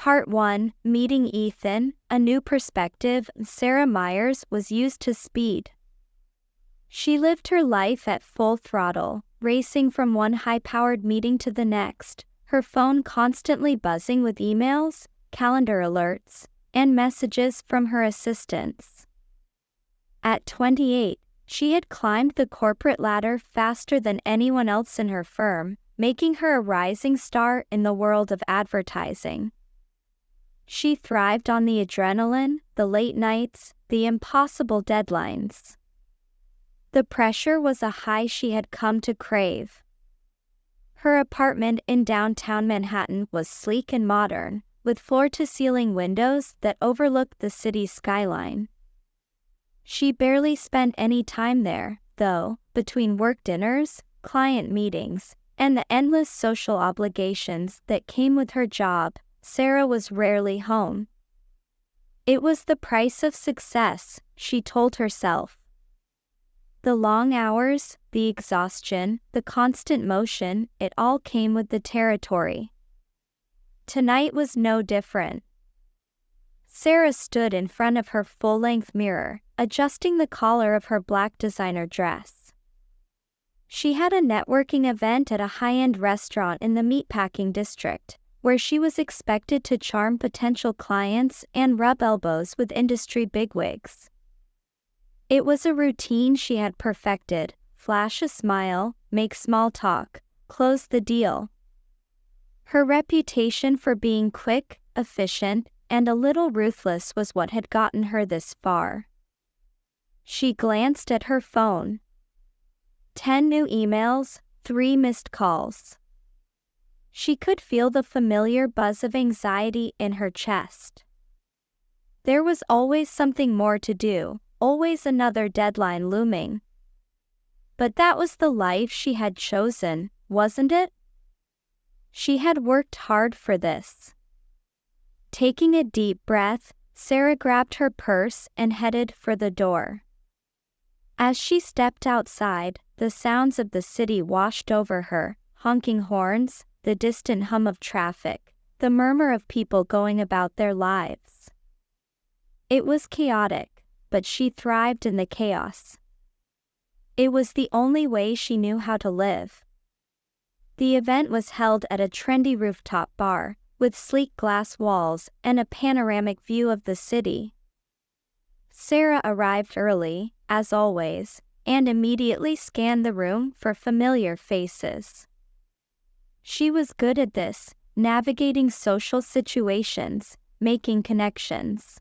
Part 1, Meeting Ethan, A New Perspective. Sarah Myers was used to speed. She lived her life at full throttle, racing from one high-powered meeting to the next, her phone constantly buzzing with emails, calendar alerts, and messages from her assistants. At 28, she had climbed the corporate ladder faster than anyone else in her firm, making her a rising star in the world of advertising. She thrived on the adrenaline, the late nights, the impossible deadlines. The pressure was a high she had come to crave. Her apartment in downtown Manhattan was sleek and modern, with floor-to-ceiling windows that overlooked the city's skyline. She barely spent any time there, though, between work dinners, client meetings, and the endless social obligations that came with her job, Sarah was rarely home. It was the price of success, she told herself. The long hours, the exhaustion, the constant motion, it all came with the territory. Tonight was no different. Sarah stood in front of her full-length mirror, adjusting the collar of her black designer dress. She had a networking event at a high-end restaurant in the meatpacking district, where she was expected to charm potential clients and rub elbows with industry bigwigs. It was a routine she had perfected: flash a smile, make small talk, close the deal. Her reputation for being quick, efficient, and a little ruthless was what had gotten her this far. She glanced at her phone. 10 new emails, 3 missed calls. She could feel the familiar buzz of anxiety in her chest. There was always something more to do, always another deadline looming. But that was the life she had chosen, wasn't it? She had worked hard for this. Taking a deep breath, Sarah grabbed her purse and headed for the door. As she stepped outside, the sounds of the city washed over her: honking horns, the distant hum of traffic, the murmur of people going about their lives. It was chaotic, but she thrived in the chaos. It was the only way she knew how to live. The event was held at a trendy rooftop bar, with sleek glass walls and a panoramic view of the city. Sarah arrived early, as always, and immediately scanned the room for familiar faces. She was good at this, navigating social situations, making connections.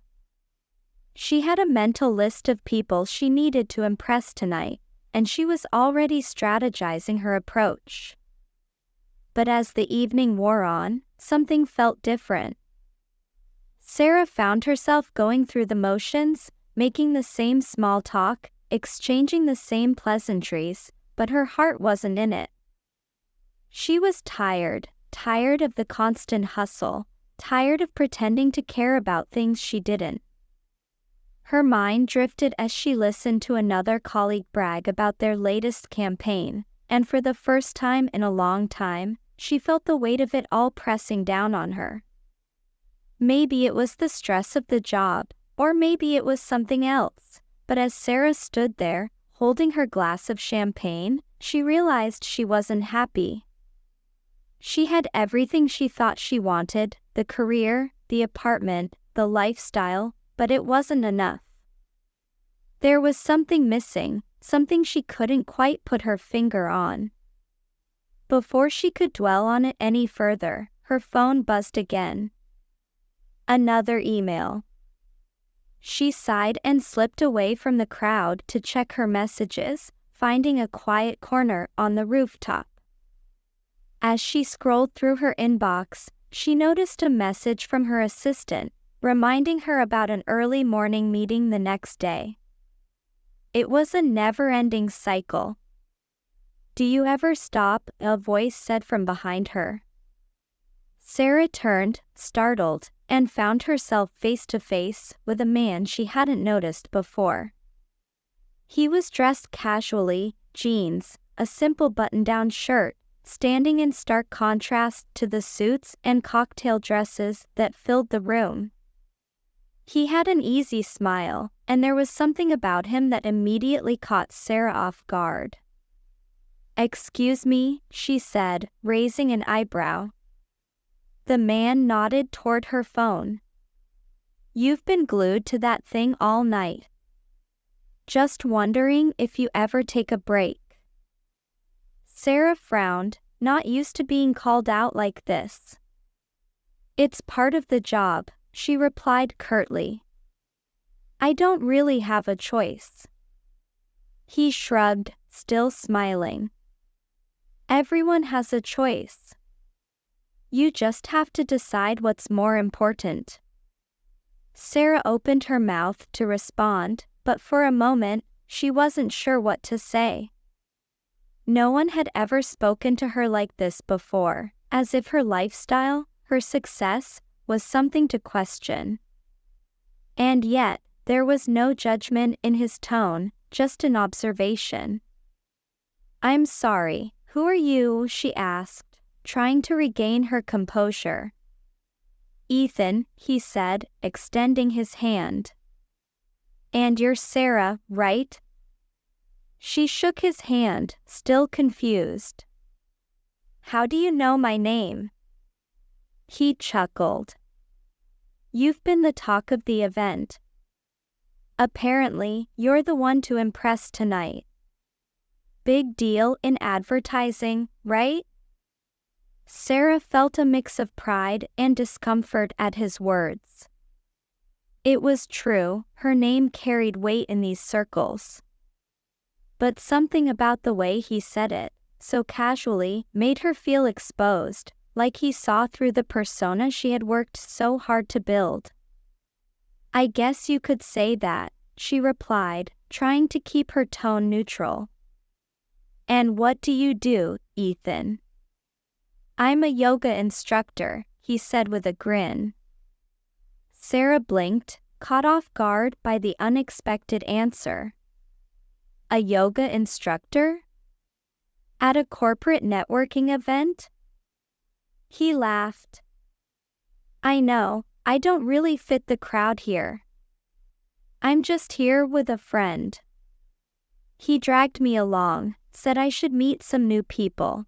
She had a mental list of people she needed to impress tonight, and she was already strategizing her approach. But as the evening wore on, something felt different. Sarah found herself going through the motions, making the same small talk, exchanging the same pleasantries, but her heart wasn't in it. She was tired of the constant hustle, tired of pretending to care about things she didn't. Her mind drifted as she listened to another colleague brag about their latest campaign, and for the first time in a long time, she felt the weight of it all pressing down on her. Maybe it was the stress of the job, or maybe it was something else, but as Sarah stood there, holding her glass of champagne, she realized she wasn't happy. She had everything she thought she wanted: the career, the apartment, the lifestyle, but it wasn't enough. There was something missing, something she couldn't quite put her finger on. Before she could dwell on it any further, her phone buzzed again. Another email. She sighed and slipped away from the crowd to check her messages, finding a quiet corner on the rooftop. As she scrolled through her inbox, she noticed a message from her assistant, reminding her about an early morning meeting the next day. It was a never-ending cycle. "Do you ever stop?" a voice said from behind her. Sarah turned, startled, and found herself face to face with a man she hadn't noticed before. He was dressed casually: jeans, a simple button-down shirt, standing in stark contrast to the suits and cocktail dresses that filled the room. He had an easy smile, and there was something about him that immediately caught Sarah off guard. "Excuse me," she said, raising an eyebrow. The man nodded toward her phone. "You've been glued to that thing all night. Just wondering if you ever take a break." Sarah frowned, not used to being called out like this. "It's part of the job," she replied curtly. "I don't really have a choice." He shrugged, still smiling. "Everyone has a choice. You just have to decide what's more important." Sarah opened her mouth to respond, but for a moment, she wasn't sure what to say. No one had ever spoken to her like this before, as if her lifestyle, her success, was something to question. And yet, there was no judgment in his tone, just an observation. "I'm sorry, who are you?" she asked, trying to regain her composure. "Ethan," he said, extending his hand. "And you're Sarah, right?" She shook his hand, still confused. "How do you know my name?" He chuckled. "You've been the talk of the event. Apparently, you're the one to impress tonight. Big deal in advertising, right?" Sarah felt a mix of pride and discomfort at his words. It was true, her name carried weight in these circles. But something about the way he said it, so casually, made her feel exposed, like he saw through the persona she had worked so hard to build. "I guess you could say that," she replied, trying to keep her tone neutral. "And what do you do, Ethan?" "I'm a yoga instructor," he said with a grin. Sarah blinked, caught off guard by the unexpected answer. A yoga instructor? At a corporate networking event? He laughed. "I know, I don't really fit the crowd here. I'm just here with a friend. He dragged me along, said I should meet some new people.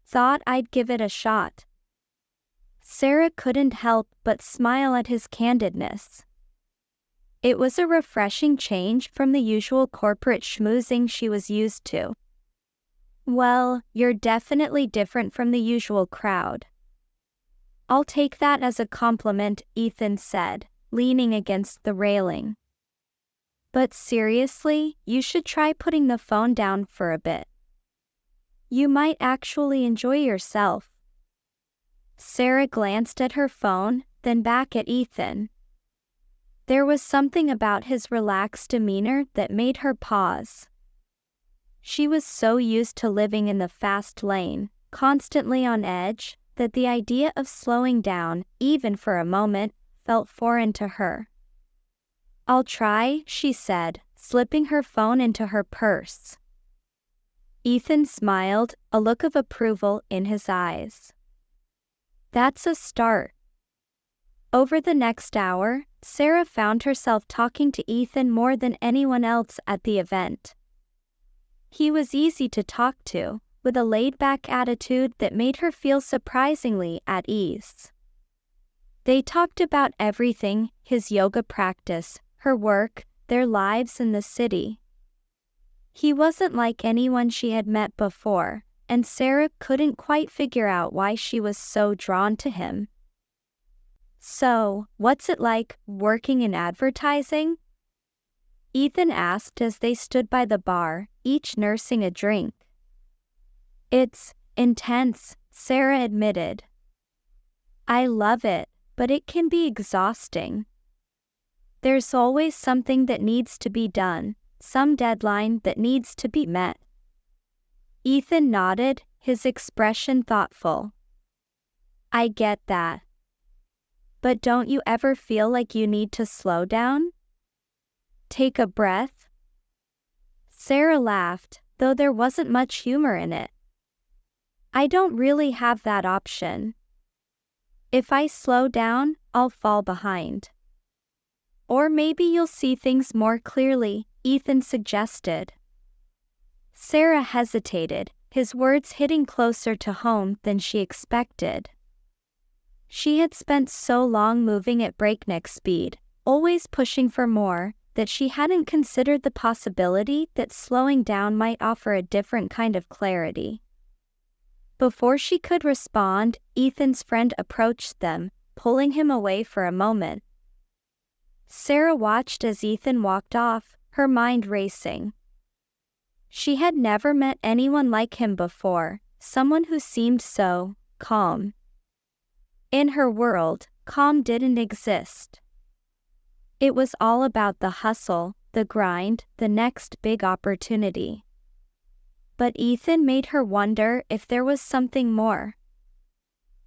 Thought I'd give it a shot." Sarah couldn't help but smile at his candidness. It was a refreshing change from the usual corporate schmoozing she was used to. "Well, you're definitely different from the usual crowd." "I'll take that as a compliment," Ethan said, leaning against the railing. "But seriously, you should try putting the phone down for a bit. You might actually enjoy yourself." Sarah glanced at her phone, then back at Ethan. There was something about his relaxed demeanor that made her pause. She was so used to living in the fast lane, constantly on edge, that the idea of slowing down, even for a moment, felt foreign to her. "I'll try," she said, slipping her phone into her purse. Ethan smiled, a look of approval in his eyes. "That's a start." Over the next hour, Sarah found herself talking to Ethan more than anyone else at the event. He was easy to talk to, with a laid-back attitude that made her feel surprisingly at ease. They talked about everything: his yoga practice, her work, their lives in the city. He wasn't like anyone she had met before, and Sarah couldn't quite figure out why she was so drawn to him. "So, what's it like, working in advertising?" Ethan asked as they stood by the bar, each nursing a drink. "It's intense," Sarah admitted. "I love it, but it can be exhausting. There's always something that needs to be done, some deadline that needs to be met." Ethan nodded, his expression thoughtful. "I get that. But don't you ever feel like you need to slow down? Take a breath?" Sarah laughed, though there wasn't much humor in it. I don't really have that option. If I slow down, I'll fall behind. Or maybe you'll see things more clearly, Ethan suggested. Sarah hesitated, his words hitting closer to home than she expected. She had spent so long moving at breakneck speed, always pushing for more, that she hadn't considered the possibility that slowing down might offer a different kind of clarity. Before she could respond, Ethan's friend approached them, pulling him away for a moment. Sarah watched as Ethan walked off, her mind racing. She had never met anyone like him before, someone who seemed so calm. In her world, calm didn't exist. It was all about the hustle, the grind, the next big opportunity. But Ethan made her wonder if there was something more.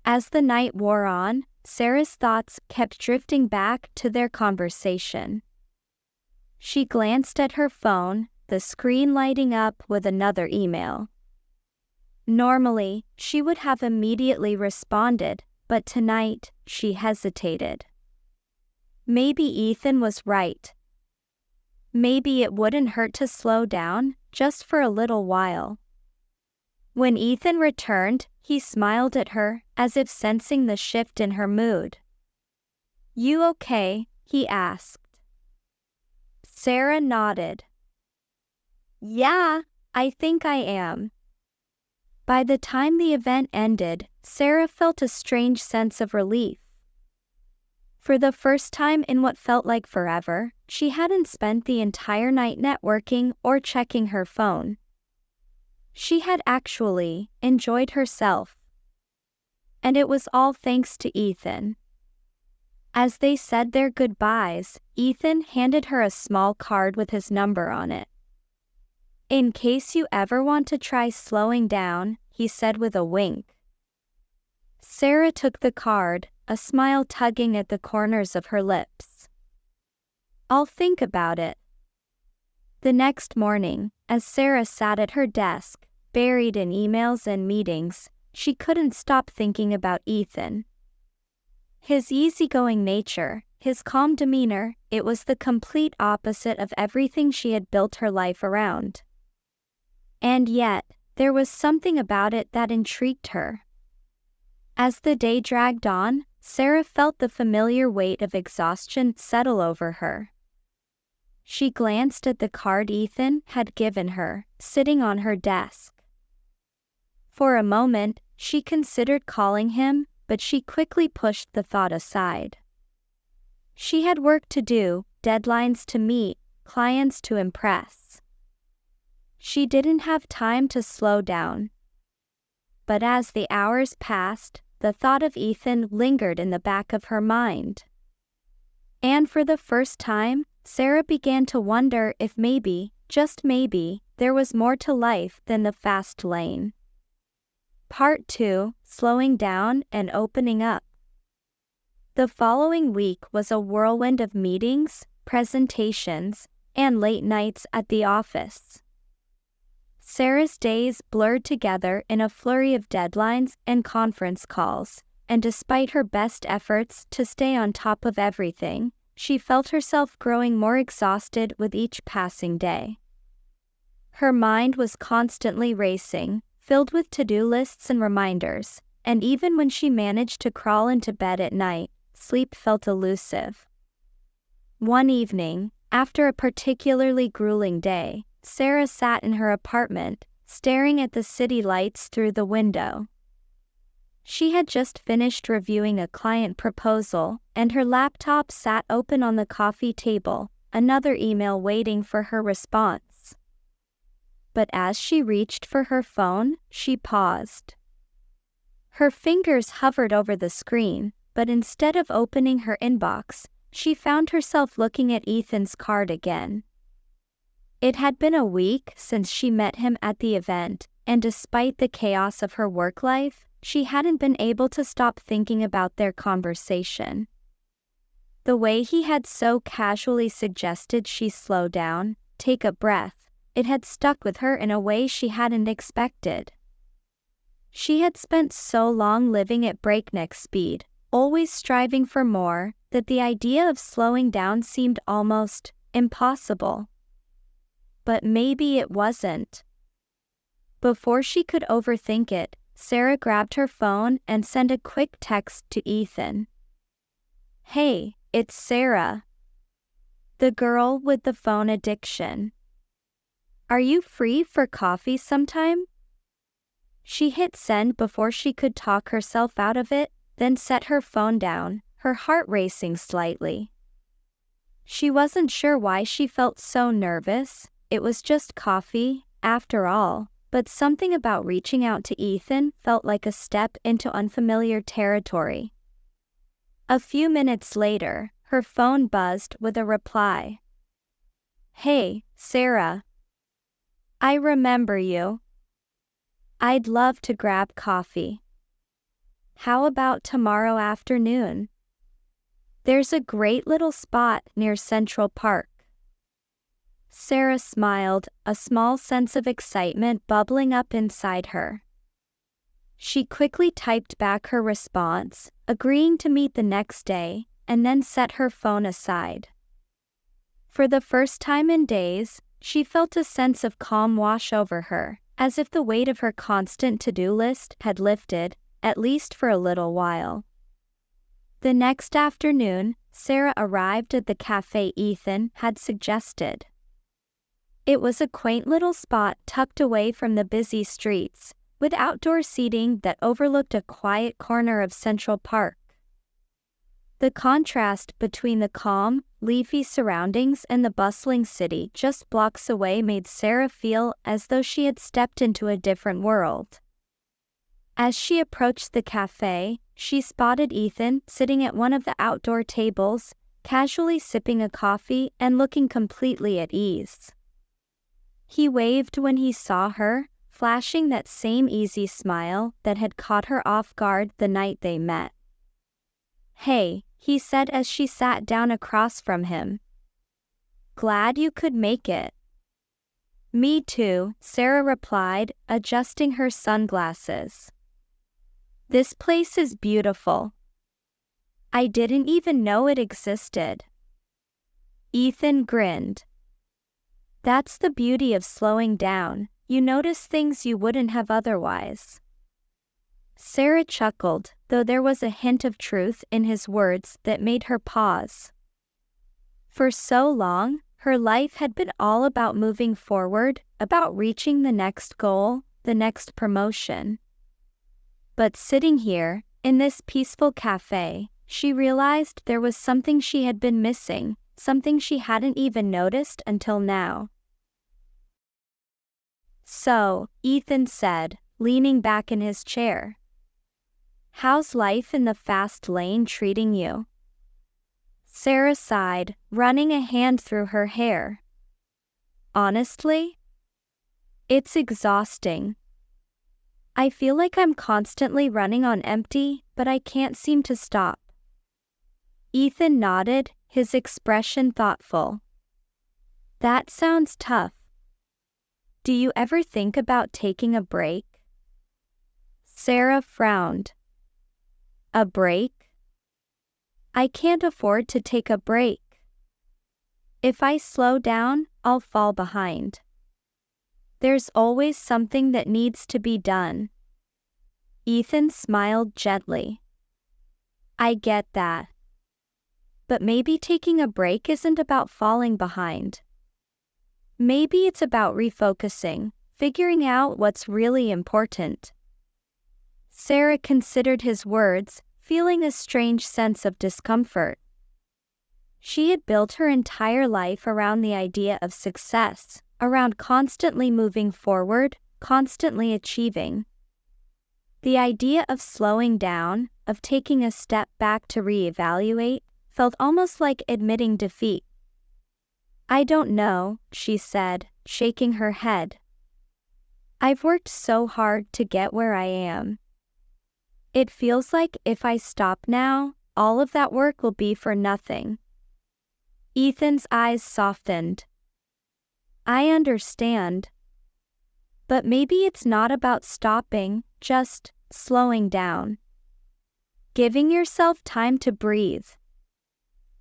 As the night wore on, Sarah's thoughts kept drifting back to their conversation. She glanced at her phone, the screen lighting up with another email. Normally, she would have immediately responded, but tonight, she hesitated. Maybe Ethan was right. Maybe it wouldn't hurt to slow down, just for a little while. When Ethan returned, he smiled at her, as if sensing the shift in her mood. "You okay?" he asked. Sarah nodded. "Yeah, I think I am." By the time the event ended, Sarah felt a strange sense of relief. For the first time in what felt like forever, she hadn't spent the entire night networking or checking her phone. She had actually enjoyed herself. And it was all thanks to Ethan. As they said their goodbyes, Ethan handed her a small card with his number on it. "In case you ever want to try slowing down," he said with a wink. Sarah took the card, a smile tugging at the corners of her lips. "I'll think about it." The next morning, as Sarah sat at her desk, buried in emails and meetings, she couldn't stop thinking about Ethan. His easygoing nature, his calm demeanor, it was the complete opposite of everything she had built her life around. And yet, there was something about it that intrigued her. As the day dragged on, Sarah felt the familiar weight of exhaustion settle over her. She glanced at the card Ethan had given her, sitting on her desk. For a moment, she considered calling him, but she quickly pushed the thought aside. She had work to do, deadlines to meet, clients to impress. She didn't have time to slow down. But as the hours passed, the thought of Ethan lingered in the back of her mind. And for the first time, Sarah began to wonder if maybe, just maybe, there was more to life than the fast lane. Part 2, Slowing Down and Opening Up. The following week was a whirlwind of meetings, presentations, and late nights at the office. Sarah's days blurred together in a flurry of deadlines and conference calls, and despite her best efforts to stay on top of everything, she felt herself growing more exhausted with each passing day. Her mind was constantly racing, filled with to-do lists and reminders, and even when she managed to crawl into bed at night, sleep felt elusive. One evening, after a particularly grueling day, Sarah sat in her apartment, staring at the city lights through the window. She had just finished reviewing a client proposal, and her laptop sat open on the coffee table, another email waiting for her response. But as she reached for her phone, she paused. Her fingers hovered over the screen, but instead of opening her inbox, she found herself looking at Ethan's card again. It had been a week since she met him at the event, and despite the chaos of her work life, she hadn't been able to stop thinking about their conversation. The way he had so casually suggested she slow down, take a breath, it had stuck with her in a way she hadn't expected. She had spent so long living at breakneck speed, always striving for more, that the idea of slowing down seemed almost impossible. But maybe it wasn't. Before she could overthink it, Sarah grabbed her phone and sent a quick text to Ethan. "Hey, it's Sarah. The girl with the phone addiction. Are you free for coffee sometime?" She hit send before she could talk herself out of it, then set her phone down, her heart racing slightly. She wasn't sure why she felt so nervous. It was just coffee, after all, but something about reaching out to Ethan felt like a step into unfamiliar territory. A few minutes later, her phone buzzed with a reply. "Hey, Sarah. I remember you. I'd love to grab coffee. How about tomorrow afternoon? There's a great little spot near Central Park." Sarah smiled, a small sense of excitement bubbling up inside her. She quickly typed back her response, agreeing to meet the next day, and then set her phone aside. For the first time in days, she felt a sense of calm wash over her, as if the weight of her constant to-do list had lifted, at least for a little while. The next afternoon, Sarah arrived at the cafe Ethan had suggested. It was a quaint little spot tucked away from the busy streets, with outdoor seating that overlooked a quiet corner of Central Park. The contrast between the calm, leafy surroundings and the bustling city just blocks away made Sarah feel as though she had stepped into a different world. As she approached the cafe, she spotted Ethan sitting at one of the outdoor tables, casually sipping a coffee and looking completely at ease. He waved when he saw her, flashing that same easy smile that had caught her off guard the night they met. "Hey," he said as she sat down across from him. "Glad you could make it." "Me too," Sarah replied, adjusting her sunglasses. "This place is beautiful. I didn't even know it existed." Ethan grinned. "That's the beauty of slowing down, you notice things you wouldn't have otherwise." Sarah chuckled, though there was a hint of truth in his words that made her pause. For so long, her life had been all about moving forward, about reaching the next goal, the next promotion. But sitting here, in this peaceful cafe, she realized there was something she had been missing, something she hadn't even noticed until now. "So," Ethan said, leaning back in his chair. "How's life in the fast lane treating you?" Sarah sighed, running a hand through her hair. "Honestly? It's exhausting. I feel like I'm constantly running on empty, but I can't seem to stop." Ethan nodded, his expression thoughtful. "That sounds tough. Do you ever think about taking a break?" Sarah frowned. "A break? I can't afford to take a break. If I slow down, I'll fall behind. There's always something that needs to be done." Ethan smiled gently. "I get that. But maybe taking a break isn't about falling behind. Maybe it's about refocusing, figuring out what's really important." Sarah considered his words, feeling a strange sense of discomfort. She had built her entire life around the idea of success, around constantly moving forward, constantly achieving. The idea of slowing down, of taking a step back to reevaluate, felt almost like admitting defeat. "I don't know," she said, shaking her head. "I've worked so hard to get where I am. It feels like if I stop now, all of that work will be for nothing." Ethan's eyes softened. "I understand. But maybe it's not about stopping, just slowing down. Giving yourself time to breathe.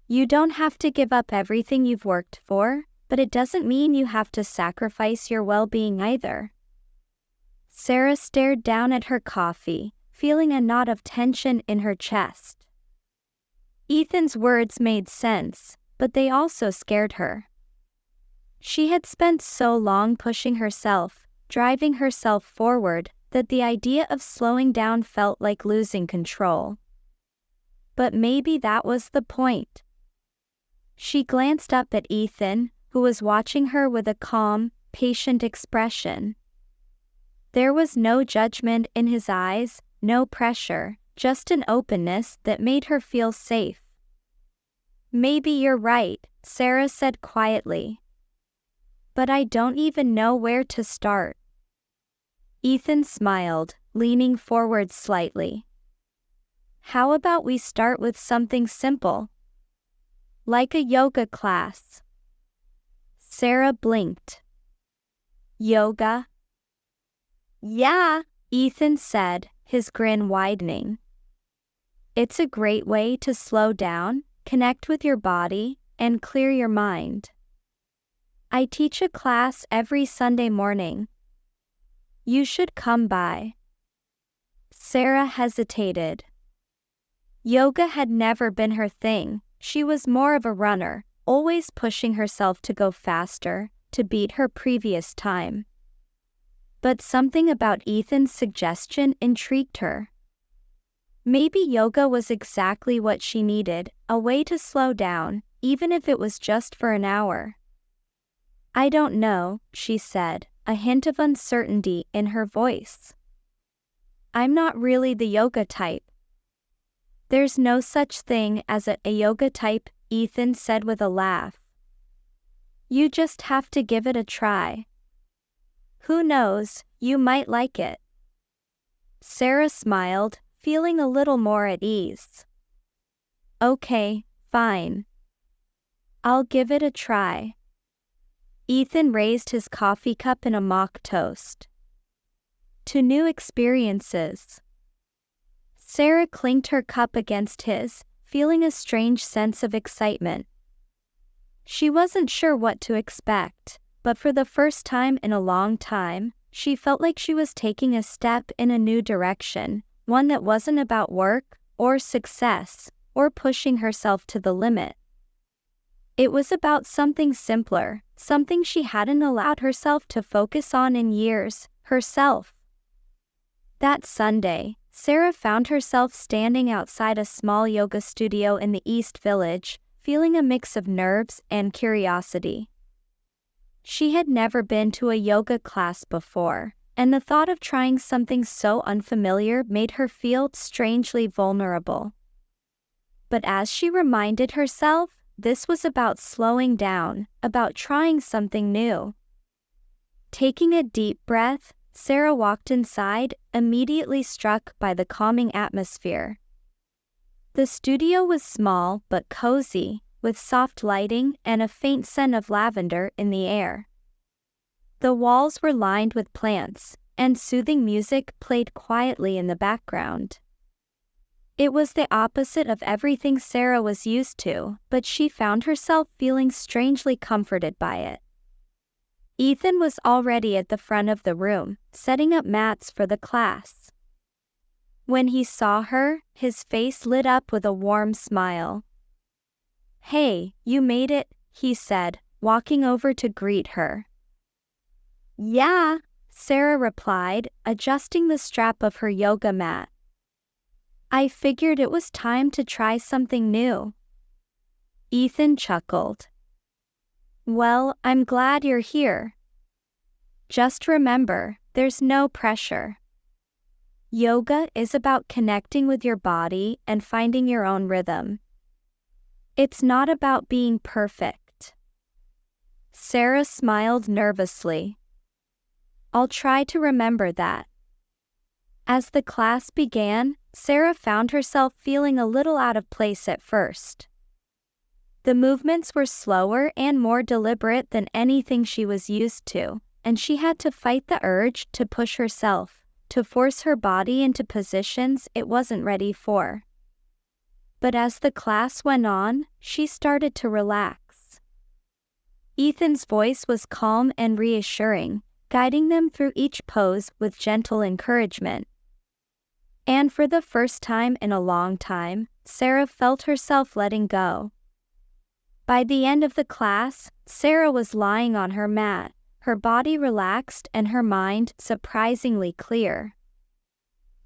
You don't have to give up everything you've worked for, but it doesn't mean you have to sacrifice your well-being either. Sarah stared down at her coffee, feeling a knot of tension in her chest. Ethan's words made sense, but they also scared her. She had spent so long pushing herself, driving herself forward, that the idea of slowing down felt like losing control. But maybe that was the point. She glanced up at Ethan, who was watching her with a calm, patient expression. There was no judgment in his eyes, no pressure, just an openness that made her feel safe. "Maybe you're right," Sarah said quietly. "But I don't even know where to start." Ethan smiled, leaning forward slightly. "How about we start with something simple? Like a yoga class." Sarah blinked. "Yoga?" "Yeah," Ethan said, his grin widening. "It's a great way to slow down, connect with your body, and clear your mind. I teach a class every Sunday morning. You should come by." Sarah hesitated. Yoga had never been her thing. She was more of a runner, always pushing herself to go faster, to beat her previous time. But something about Ethan's suggestion intrigued her. Maybe yoga was exactly what she needed, a way to slow down, even if it was just for an hour. "I don't know," she said, a hint of uncertainty in her voice. "I'm not really the yoga type." "There's no such thing as a yoga type," Ethan said with a laugh. "You just have to give it a try. Who knows, you might like it." Sarah smiled, feeling a little more at ease. "Okay, fine. I'll give it a try." Ethan raised his coffee cup in a mock toast. "To new experiences." Sarah clinked her cup against his, feeling a strange sense of excitement. She wasn't sure what to expect, but for the first time in a long time, she felt like she was taking a step in a new direction, one that wasn't about work, or success, or pushing herself to the limit. It was about something simpler, something she hadn't allowed herself to focus on in years, herself. That Sunday, Sarah found herself standing outside a small yoga studio in the East Village, feeling a mix of nerves and curiosity. She had never been to a yoga class before, and the thought of trying something so unfamiliar made her feel strangely vulnerable. But as she reminded herself, this was about slowing down, about trying something new. Taking a deep breath, Sarah walked inside, immediately struck by the calming atmosphere. The studio was small but cozy, with soft lighting and a faint scent of lavender in the air. The walls were lined with plants, and soothing music played quietly in the background. It was the opposite of everything Sarah was used to, but she found herself feeling strangely comforted by it. Ethan was already at the front of the room, setting up mats for the class. When he saw her, his face lit up with a warm smile. "Hey, you made it," he said, walking over to greet her. "Yeah," Sarah replied, adjusting the strap of her yoga mat. "I figured it was time to try something new." Ethan chuckled. "Well, I'm glad you're here. Just remember, there's no pressure. Yoga is about connecting with your body and finding your own rhythm. It's not about being perfect." Sarah smiled nervously. "I'll try to remember that." As the class began, Sarah found herself feeling a little out of place at first. The movements were slower and more deliberate than anything she was used to, and she had to fight the urge to push herself, to force her body into positions it wasn't ready for. But as the class went on, she started to relax. Ethan's voice was calm and reassuring, guiding them through each pose with gentle encouragement. And for the first time in a long time, Sarah felt herself letting go. By the end of the class, Sarah was lying on her mat, her body relaxed and her mind surprisingly clear.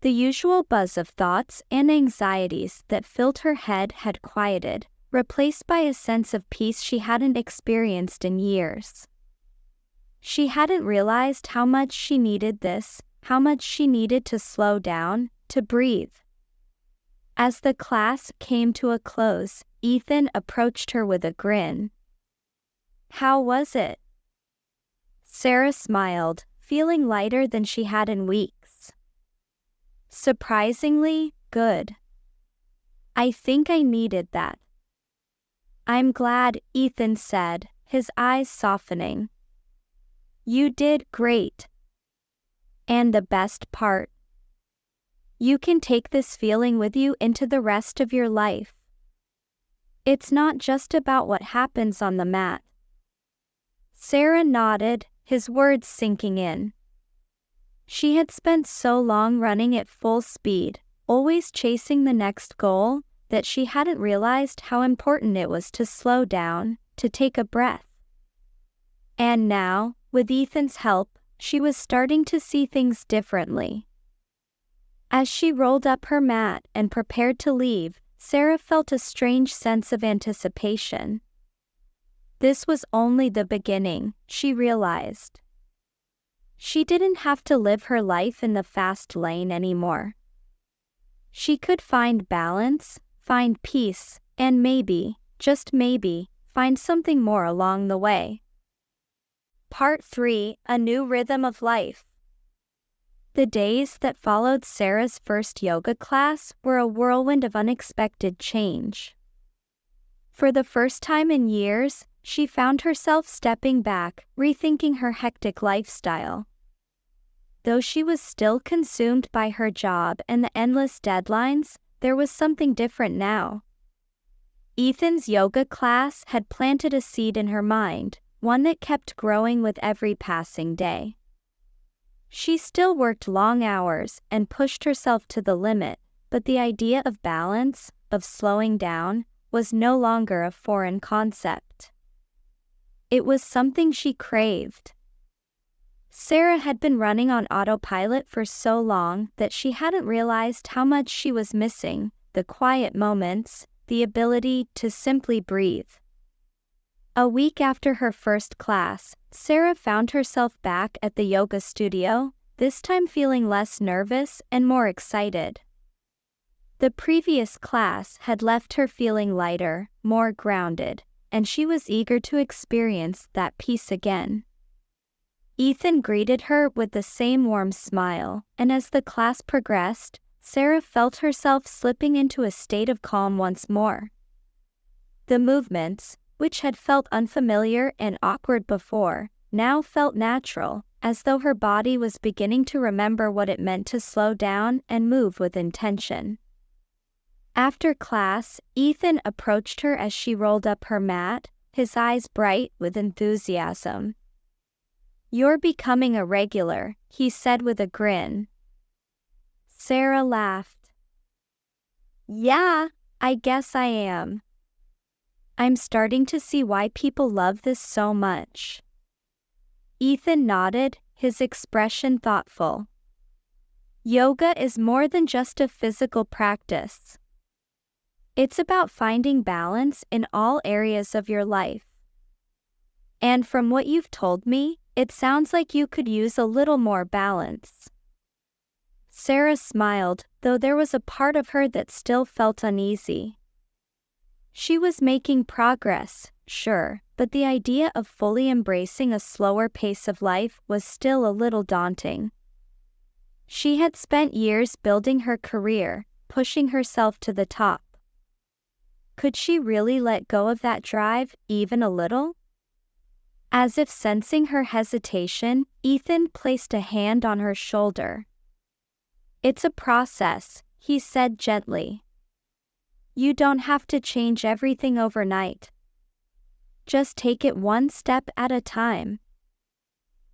The usual buzz of thoughts and anxieties that filled her head had quieted, replaced by a sense of peace she hadn't experienced in years. She hadn't realized how much she needed this, how much she needed to slow down, to breathe. As the class came to a close, Ethan approached her with a grin. "How was it?" Sarah smiled, feeling lighter than she had in weeks. "Surprisingly, good. I think I needed that." "I'm glad," Ethan said, his eyes softening. "You did great. And the best part, you can take this feeling with you into the rest of your life. It's not just about what happens on the mat." Sarah nodded, his words sinking in. She had spent so long running at full speed, always chasing the next goal, that she hadn't realized how important it was to slow down, to take a breath. And now, with Ethan's help, she was starting to see things differently. As she rolled up her mat and prepared to leave, Sarah felt a strange sense of anticipation. This was only the beginning, she realized. She didn't have to live her life in the fast lane anymore. She could find balance, find peace, and maybe, just maybe, find something more along the way. Part 3: A New Rhythm of Life. The days that followed Sarah's first yoga class were a whirlwind of unexpected change. For the first time in years, she found herself stepping back, rethinking her hectic lifestyle. Though she was still consumed by her job and the endless deadlines, there was something different now. Ethan's yoga class had planted a seed in her mind, one that kept growing with every passing day. She still worked long hours and pushed herself to the limit, but the idea of balance, of slowing down, was no longer a foreign concept. It was something she craved. Sarah had been running on autopilot for so long that she hadn't realized how much she was missing, the quiet moments, the ability to simply breathe. A week after her first class, Sarah found herself back at the yoga studio, this time feeling less nervous and more excited. The previous class had left her feeling lighter, more grounded, and she was eager to experience that peace again. Ethan greeted her with the same warm smile, and as the class progressed, Sarah felt herself slipping into a state of calm once more. The movements, which had felt unfamiliar and awkward before, now felt natural, as though her body was beginning to remember what it meant to slow down and move with intention. After class, Ethan approached her as she rolled up her mat, his eyes bright with enthusiasm. "You're becoming a regular," he said with a grin. Sarah laughed. "Yeah, I guess I am. I'm starting to see why people love this so much." Ethan nodded, his expression thoughtful. "Yoga is more than just a physical practice. It's about finding balance in all areas of your life. And from what you've told me, it sounds like you could use a little more balance." Sarah smiled, though there was a part of her that still felt uneasy. She was making progress, sure, but the idea of fully embracing a slower pace of life was still a little daunting. She had spent years building her career, pushing herself to the top. Could she really let go of that drive, even a little? As if sensing her hesitation, Ethan placed a hand on her shoulder. "It's a process," he said gently. "You don't have to change everything overnight. Just take it one step at a time."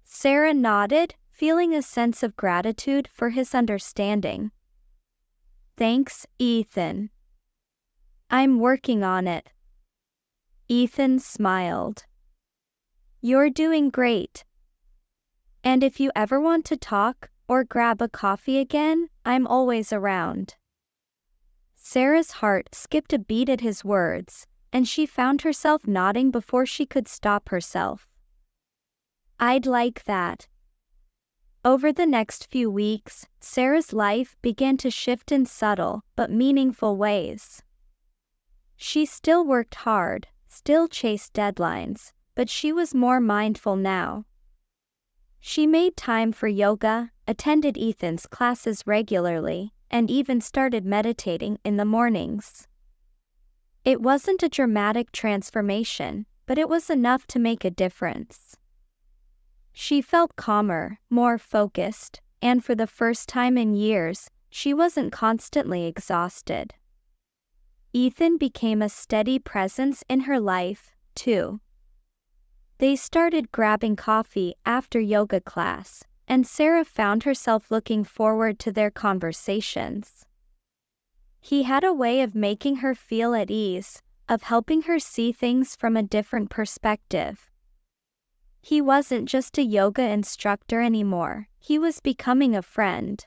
Sarah nodded, feeling a sense of gratitude for his understanding. "Thanks, Ethan. I'm working on it." Ethan smiled. "You're doing great. And if you ever want to talk or grab a coffee again, I'm always around." Sarah's heart skipped a beat at his words, and she found herself nodding before she could stop herself. "I'd like that." Over the next few weeks, Sarah's life began to shift in subtle but meaningful ways. She still worked hard, still chased deadlines, but she was more mindful now. She made time for yoga, attended Ethan's classes regularly, and even started meditating in the mornings. It wasn't a dramatic transformation, but it was enough to make a difference. She felt calmer, more focused, and for the first time in years, she wasn't constantly exhausted. Ethan became a steady presence in her life, too. They started grabbing coffee after yoga class, and Sarah found herself looking forward to their conversations. He had a way of making her feel at ease, of helping her see things from a different perspective. He wasn't just a yoga instructor anymore, he was becoming a friend.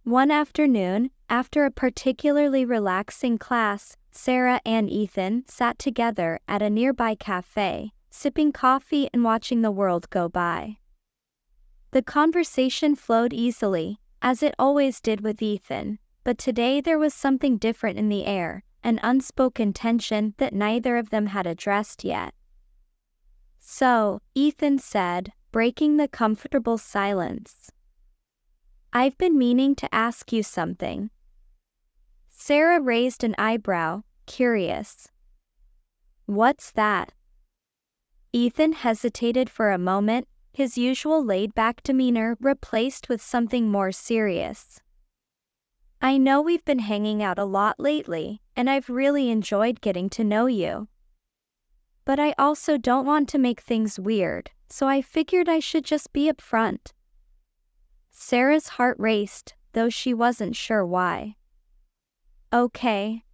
One afternoon, after a particularly relaxing class, Sarah and Ethan sat together at a nearby cafe, sipping coffee and watching the world go by. The conversation flowed easily, as it always did with Ethan, but today there was something different in the air, an unspoken tension that neither of them had addressed yet. "So," Ethan said, breaking the comfortable silence, "I've been meaning to ask you something." Sarah raised an eyebrow, curious. "What's that?" Ethan hesitated for a moment, his usual laid-back demeanor replaced with something more serious. "I know we've been hanging out a lot lately, and I've really enjoyed getting to know you. But I also don't want to make things weird, so I figured I should just be upfront." Sarah's heart raced, though she wasn't sure why. "Okay."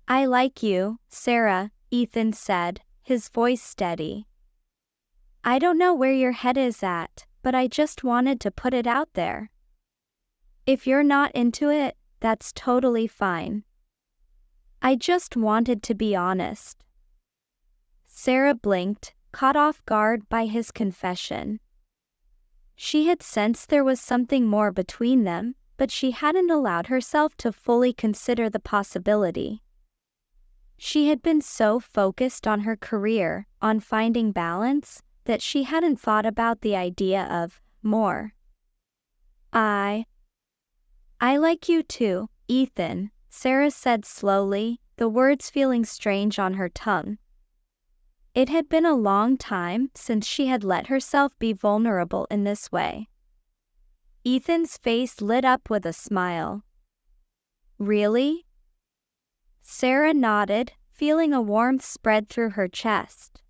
"I like you, Sarah," Ethan said, his voice steady. "I don't know where your head is at, but I just wanted to put it out there. If you're not into it, that's totally fine. I just wanted to be honest." Sarah blinked, caught off guard by his confession. She had sensed there was something more between them, but she hadn't allowed herself to fully consider the possibility. She had been so focused on her career, on finding balance, that she hadn't thought about the idea of more. I like you too, Ethan," Sarah said slowly, the words feeling strange on her tongue. It had been a long time since she had let herself be vulnerable in this way. Ethan's face lit up with a smile. "Really?" Sarah nodded, feeling a warmth spread through her chest.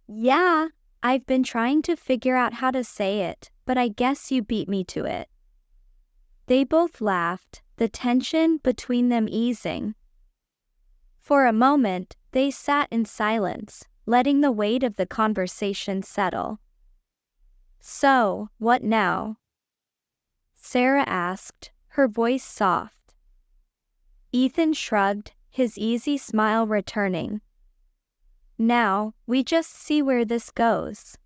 "Yeah, I've been trying to figure out how to say it, but I guess you beat me to it." They both laughed, the tension between them easing. For a moment, they sat in silence, letting the weight of the conversation settle. "So, what now?" Sarah asked, her voice soft. Ethan shrugged, his easy smile returning. "Now, we just see where this goes.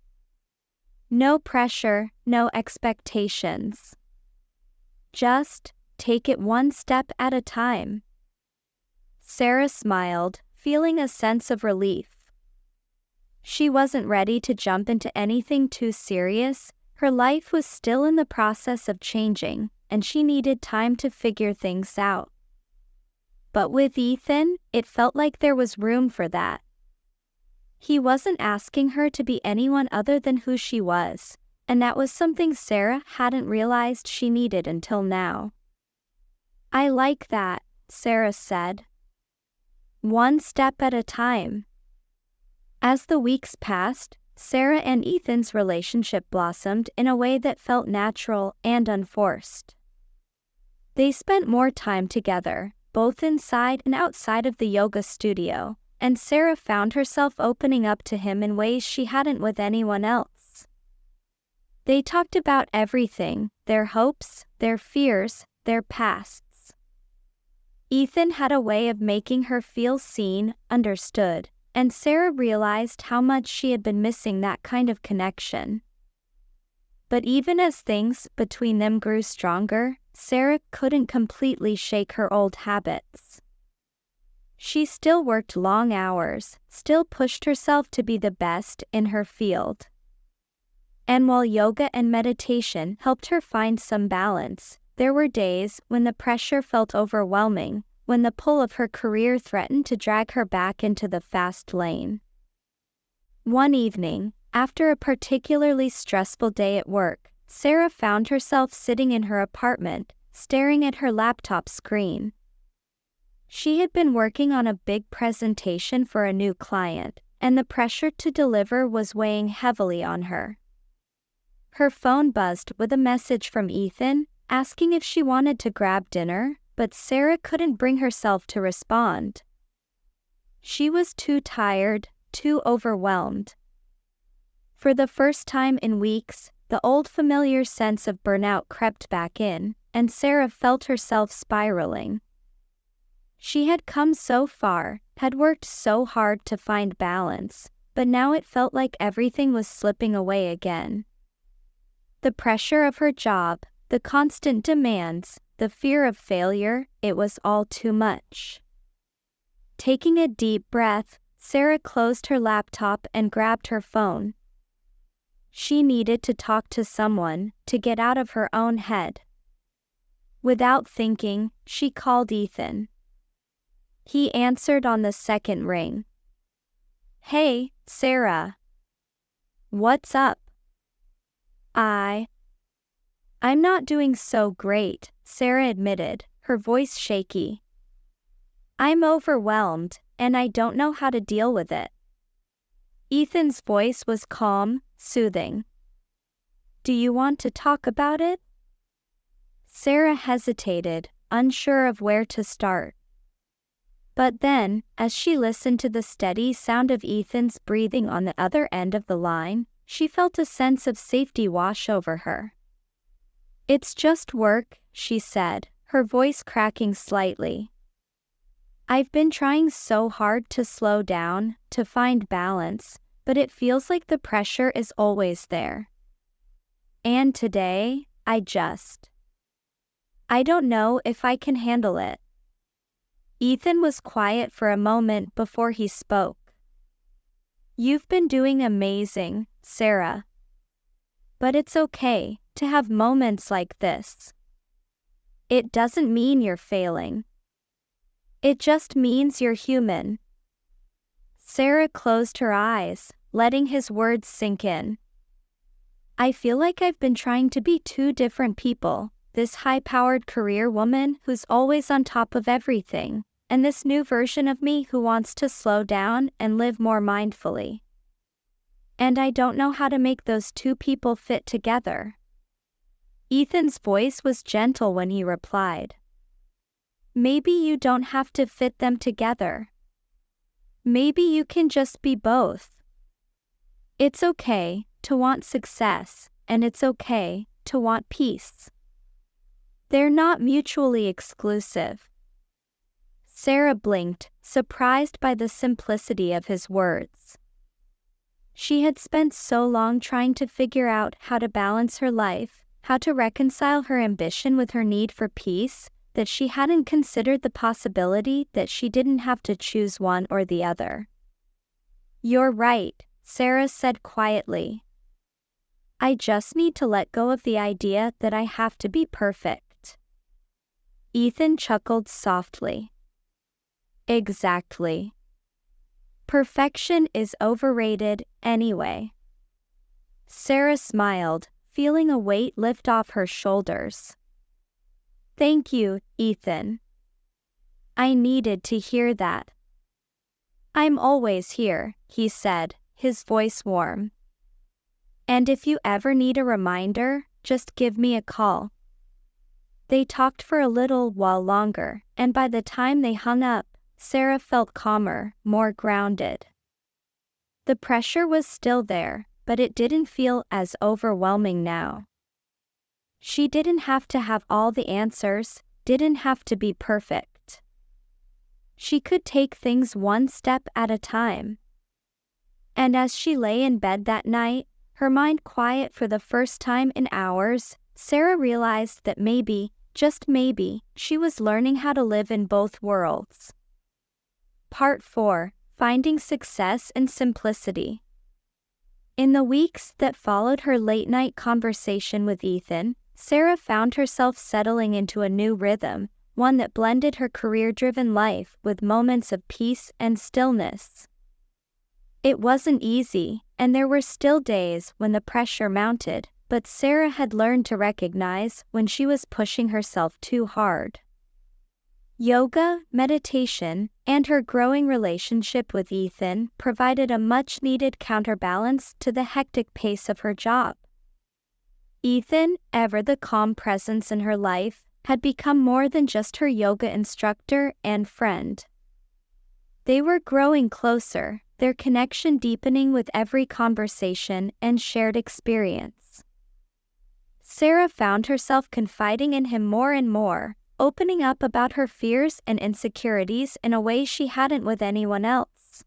No pressure, no expectations. Just take it one step at a time." Sarah smiled, feeling a sense of relief. She wasn't ready to jump into anything too serious. Her life was still in the process of changing, and she needed time to figure things out. But with Ethan, it felt like there was room for that. He wasn't asking her to be anyone other than who she was, and that was something Sarah hadn't realized she needed until now. "I like that," Sarah said. "One step at a time." As the weeks passed, Sarah and Ethan's relationship blossomed in a way that felt natural and unforced. They spent more time together, both inside and outside of the yoga studio, and Sarah found herself opening up to him in ways she hadn't with anyone else. They talked about everything, their hopes, their fears, their pasts. Ethan had a way of making her feel seen, understood, and Sarah realized how much she had been missing that kind of connection. But even as things between them grew stronger, Sarah couldn't completely shake her old habits. She still worked long hours, still pushed herself to be the best in her field. And while yoga and meditation helped her find some balance, there were days when the pressure felt overwhelming, when the pull of her career threatened to drag her back into the fast lane. One evening, after a particularly stressful day at work, Sarah found herself sitting in her apartment, staring at her laptop screen. She had been working on a big presentation for a new client, and the pressure to deliver was weighing heavily on her. Her phone buzzed with a message from Ethan, asking if she wanted to grab dinner, but Sarah couldn't bring herself to respond. She was too tired, too overwhelmed. For the first time in weeks, the old familiar sense of burnout crept back in, and Sarah felt herself spiraling. She had come so far, had worked so hard to find balance, but now it felt like everything was slipping away again. The pressure of her job, the constant demands, the fear of failure, it was all too much. Taking a deep breath, Sarah closed her laptop and grabbed her phone. She needed to talk to someone, to get out of her own head. Without thinking, she called Ethan. He answered on the second ring. "Hey, Sarah. What's up?" I'm not doing so great," Sarah admitted, her voice shaky. "I'm overwhelmed, and I don't know how to deal with it." Ethan's voice was calm, soothing. "Do you want to talk about it?" Sarah hesitated, unsure of where to start. But then, as she listened to the steady sound of Ethan's breathing on the other end of the line, she felt a sense of safety wash over her. "It's just work," she said, her voice cracking slightly. "I've been trying so hard to slow down, to find balance, but it feels like the pressure is always there. And today, I don't know if I can handle it." Ethan was quiet for a moment before he spoke. "You've been doing amazing, Sarah. But it's okay to have moments like this. It doesn't mean you're failing. It just means you're human." Sarah closed her eyes, letting his words sink in. "I feel like I've been trying to be two different people, this high-powered career woman who's always on top of everything, and this new version of me who wants to slow down and live more mindfully. And I don't know how to make those two people fit together." Ethan's voice was gentle when he replied. "Maybe you don't have to fit them together. Maybe you can just be both. It's okay to want success, and it's okay to want peace. They're not mutually exclusive." Sarah blinked, surprised by the simplicity of his words. She had spent so long trying to figure out how to balance her life, how to reconcile her ambition with her need for peace, that she hadn't considered the possibility that she didn't have to choose one or the other. "You're right," Sarah said quietly. "I just need to let go of the idea that I have to be perfect." Ethan chuckled softly. "Exactly. Perfection is overrated anyway. Sarah smiled, feeling a weight lift off her shoulders. Thank you, Ethan. I needed to hear that. I'm always here, he said, his voice warm. And if you ever need a reminder, just give me a call. They talked for a little while longer, and by the time they hung up, Sarah felt calmer, more grounded. The pressure was still there, but it didn't feel as overwhelming now. She didn't have to have all the answers, didn't have to be perfect. She could take things one step at a time. And as she lay in bed that night, her mind quiet for the first time in hours, Sarah realized that maybe, just maybe, she was learning how to live in both worlds. Part 4: Finding Success in Simplicity. In the weeks that followed her late-night conversation with Ethan, Sarah found herself settling into a new rhythm, one that blended her career-driven life with moments of peace and stillness. It wasn't easy, and there were still days when the pressure mounted, but Sarah had learned to recognize when she was pushing herself too hard. Yoga, meditation, and her growing relationship with Ethan provided a much-needed counterbalance to the hectic pace of her job. Ethan, ever the calm presence in her life, had become more than just her yoga instructor and friend. They were growing closer, their connection deepening with every conversation and shared experience. Sarah found herself confiding in him more and more, opening up about her fears and insecurities in a way she hadn't with anyone else.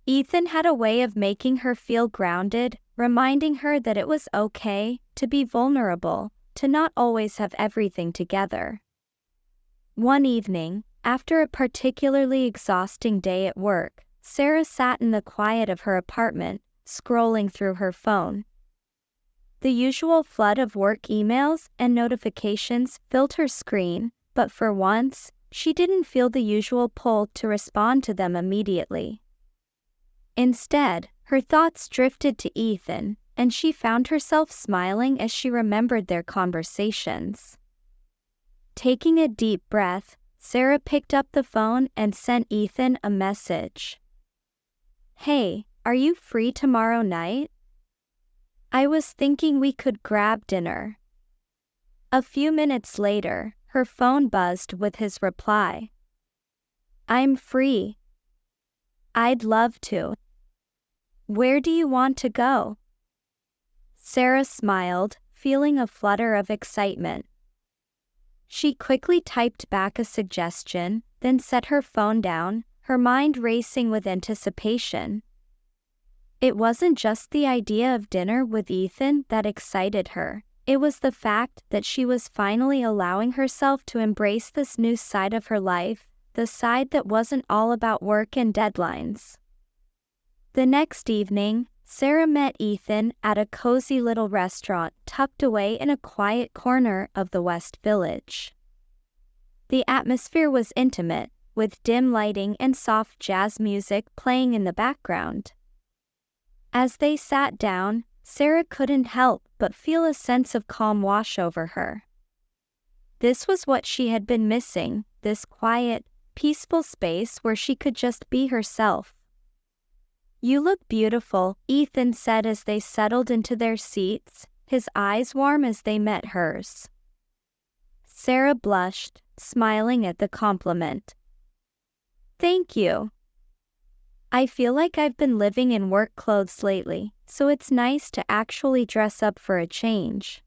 Ethan had a way of making her feel grounded, reminding her that it was okay to be vulnerable, to not always have everything together. One evening, after a particularly exhausting day at work, Sarah sat in the quiet of her apartment, scrolling through her phone. The usual flood of work emails and notifications filled her screen, but for once, she didn't feel the usual pull to respond to them immediately. Instead, her thoughts drifted to Ethan, and she found herself smiling as she remembered their conversations. Taking a deep breath, Sarah picked up the phone and sent Ethan a message. "Hey, are you free tomorrow night? I was thinking we could grab dinner." A few minutes later, her phone buzzed with his reply. "I'm free. I'd love to. Where do you want to go?" Sarah smiled, feeling a flutter of excitement. She quickly typed back a suggestion, then set her phone down, her mind racing with anticipation. It wasn't just the idea of dinner with Ethan that excited her, it was the fact that she was finally allowing herself to embrace this new side of her life, the side that wasn't all about work and deadlines. The next evening, Sarah met Ethan at a cozy little restaurant tucked away in a quiet corner of the West Village. The atmosphere was intimate, with dim lighting and soft jazz music playing in the background. As they sat down, Sarah couldn't help but feel a sense of calm wash over her. This was what she had been missing, this quiet, peaceful space where she could just be herself. "You look beautiful," Ethan said as they settled into their seats, his eyes warm as they met hers. Sarah blushed, smiling at the compliment. "Thank you. I feel like I've been living in work clothes lately, so it's nice to actually dress up for a change."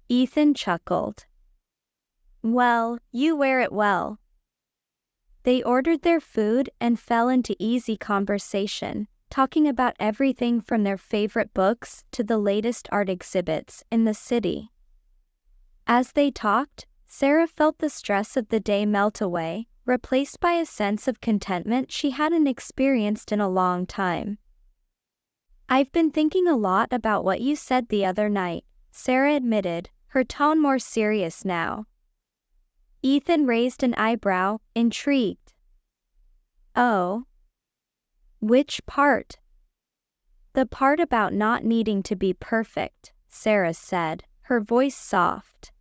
Ethan chuckled. "Well, you wear it well." They ordered their food and fell into easy conversation, talking about everything from their favorite books to the latest art exhibits in the city. As they talked, Sarah felt the stress of the day melt away, replaced by a sense of contentment she hadn't experienced in a long time. "I've been thinking a lot about what you said the other night," Sarah admitted, her tone more serious now. Ethan raised an eyebrow, intrigued. "Oh? Which part? The part about not needing to be perfect, Sarah said, her voice soft.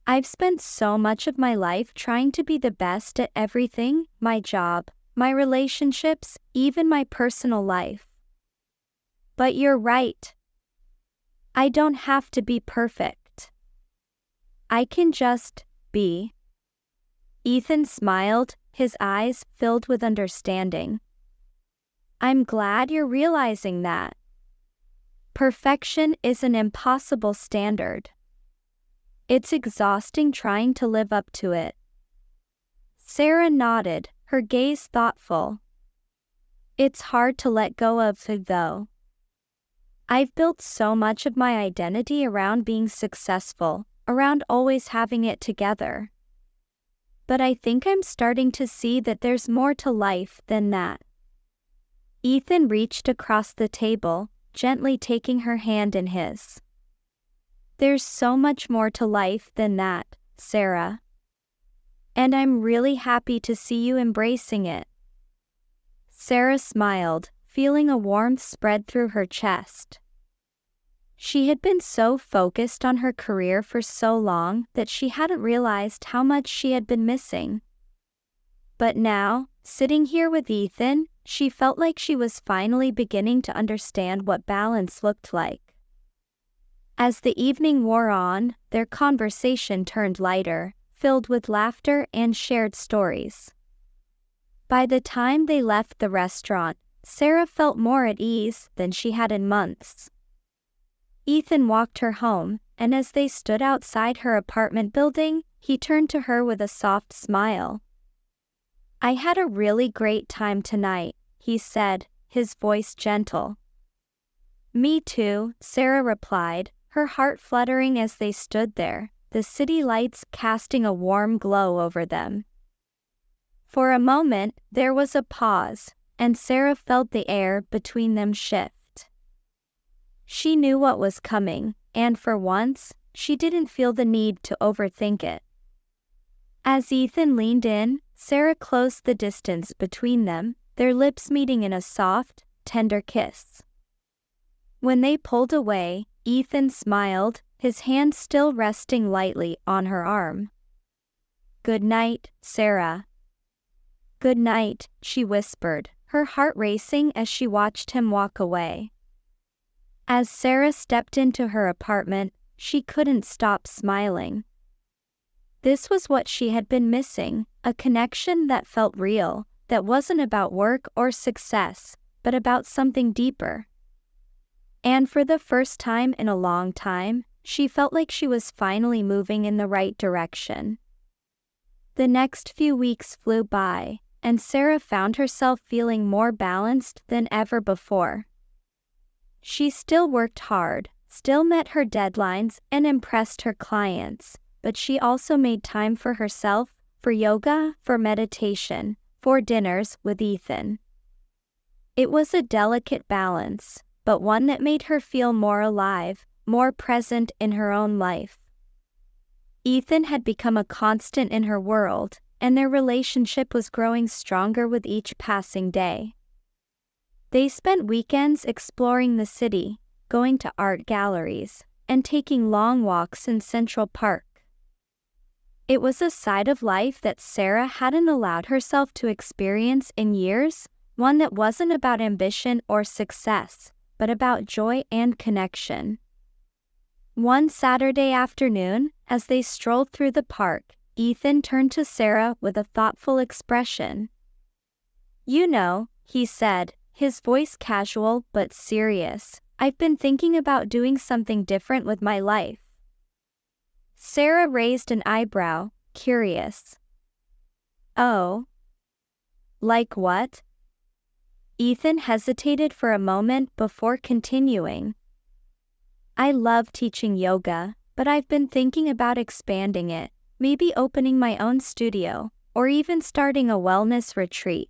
I've spent so much of my life trying to be the best at everything, my job, my relationships, even my personal life. But you're right. I don't have to be perfect. I can just be. Ethan smiled, his eyes filled with understanding. I'm glad you're realizing that. Perfection is an impossible standard. It's exhausting trying to live up to it. Sarah nodded, her gaze thoughtful. It's hard to let go of it, though. I've built so much of my identity around being successful, around always having it together. But I think I'm starting to see that there's more to life than that. Ethan reached across the table, gently taking her hand in his. There's so much more to life than that, Sarah. And I'm really happy to see you embracing it. Sarah smiled, feeling a warmth spread through her chest. She had been so focused on her career for so long that she hadn't realized how much she had been missing. But now, sitting here with Ethan, she felt like she was finally beginning to understand what balance looked like. As the evening wore on, their conversation turned lighter, filled with laughter and shared stories. By the time they left the restaurant, Sarah felt more at ease than she had in months. Ethan walked her home, and as they stood outside her apartment building, he turned to her with a soft smile. I had a really great time tonight, he said, his voice gentle. Me too, Sarah replied, her heart fluttering as they stood there, the city lights casting a warm glow over them. For a moment, there was a pause, and Sarah felt the air between them shift. She knew what was coming, and for once, she didn't feel the need to overthink it. As Ethan leaned in, Sarah closed the distance between them, their lips meeting in a soft, tender kiss. When they pulled away, Ethan smiled, his hand still resting lightly on her arm. Good night, Sarah. Good night, she whispered, her heart racing as she watched him walk away. As Sarah stepped into her apartment, she couldn't stop smiling. This was what she had been missing, a connection that felt real, that wasn't about work or success, but about something deeper. And for the first time in a long time, she felt like she was finally moving in the right direction. The next few weeks flew by, and Sarah found herself feeling more balanced than ever before. She still worked hard, still met her deadlines and impressed her clients, but she also made time for herself, for yoga, for meditation, for dinners with Ethan. It was a delicate balance, but one that made her feel more alive, more present in her own life. Ethan had become a constant in her world, and their relationship was growing stronger with each passing day. They spent weekends exploring the city, going to art galleries, and taking long walks in Central Park. It was a side of life that Sarah hadn't allowed herself to experience in years, one that wasn't about ambition or success, but about joy and connection. One Saturday afternoon, as they strolled through the park, Ethan turned to Sarah with a thoughtful expression. You know, he said, his voice casual but serious, I've been thinking about doing something different with my life. Sarah raised an eyebrow, curious. Oh? Like what? Ethan hesitated for a moment before continuing. I love teaching yoga, but I've been thinking about expanding it, maybe opening my own studio, or even starting a wellness retreat.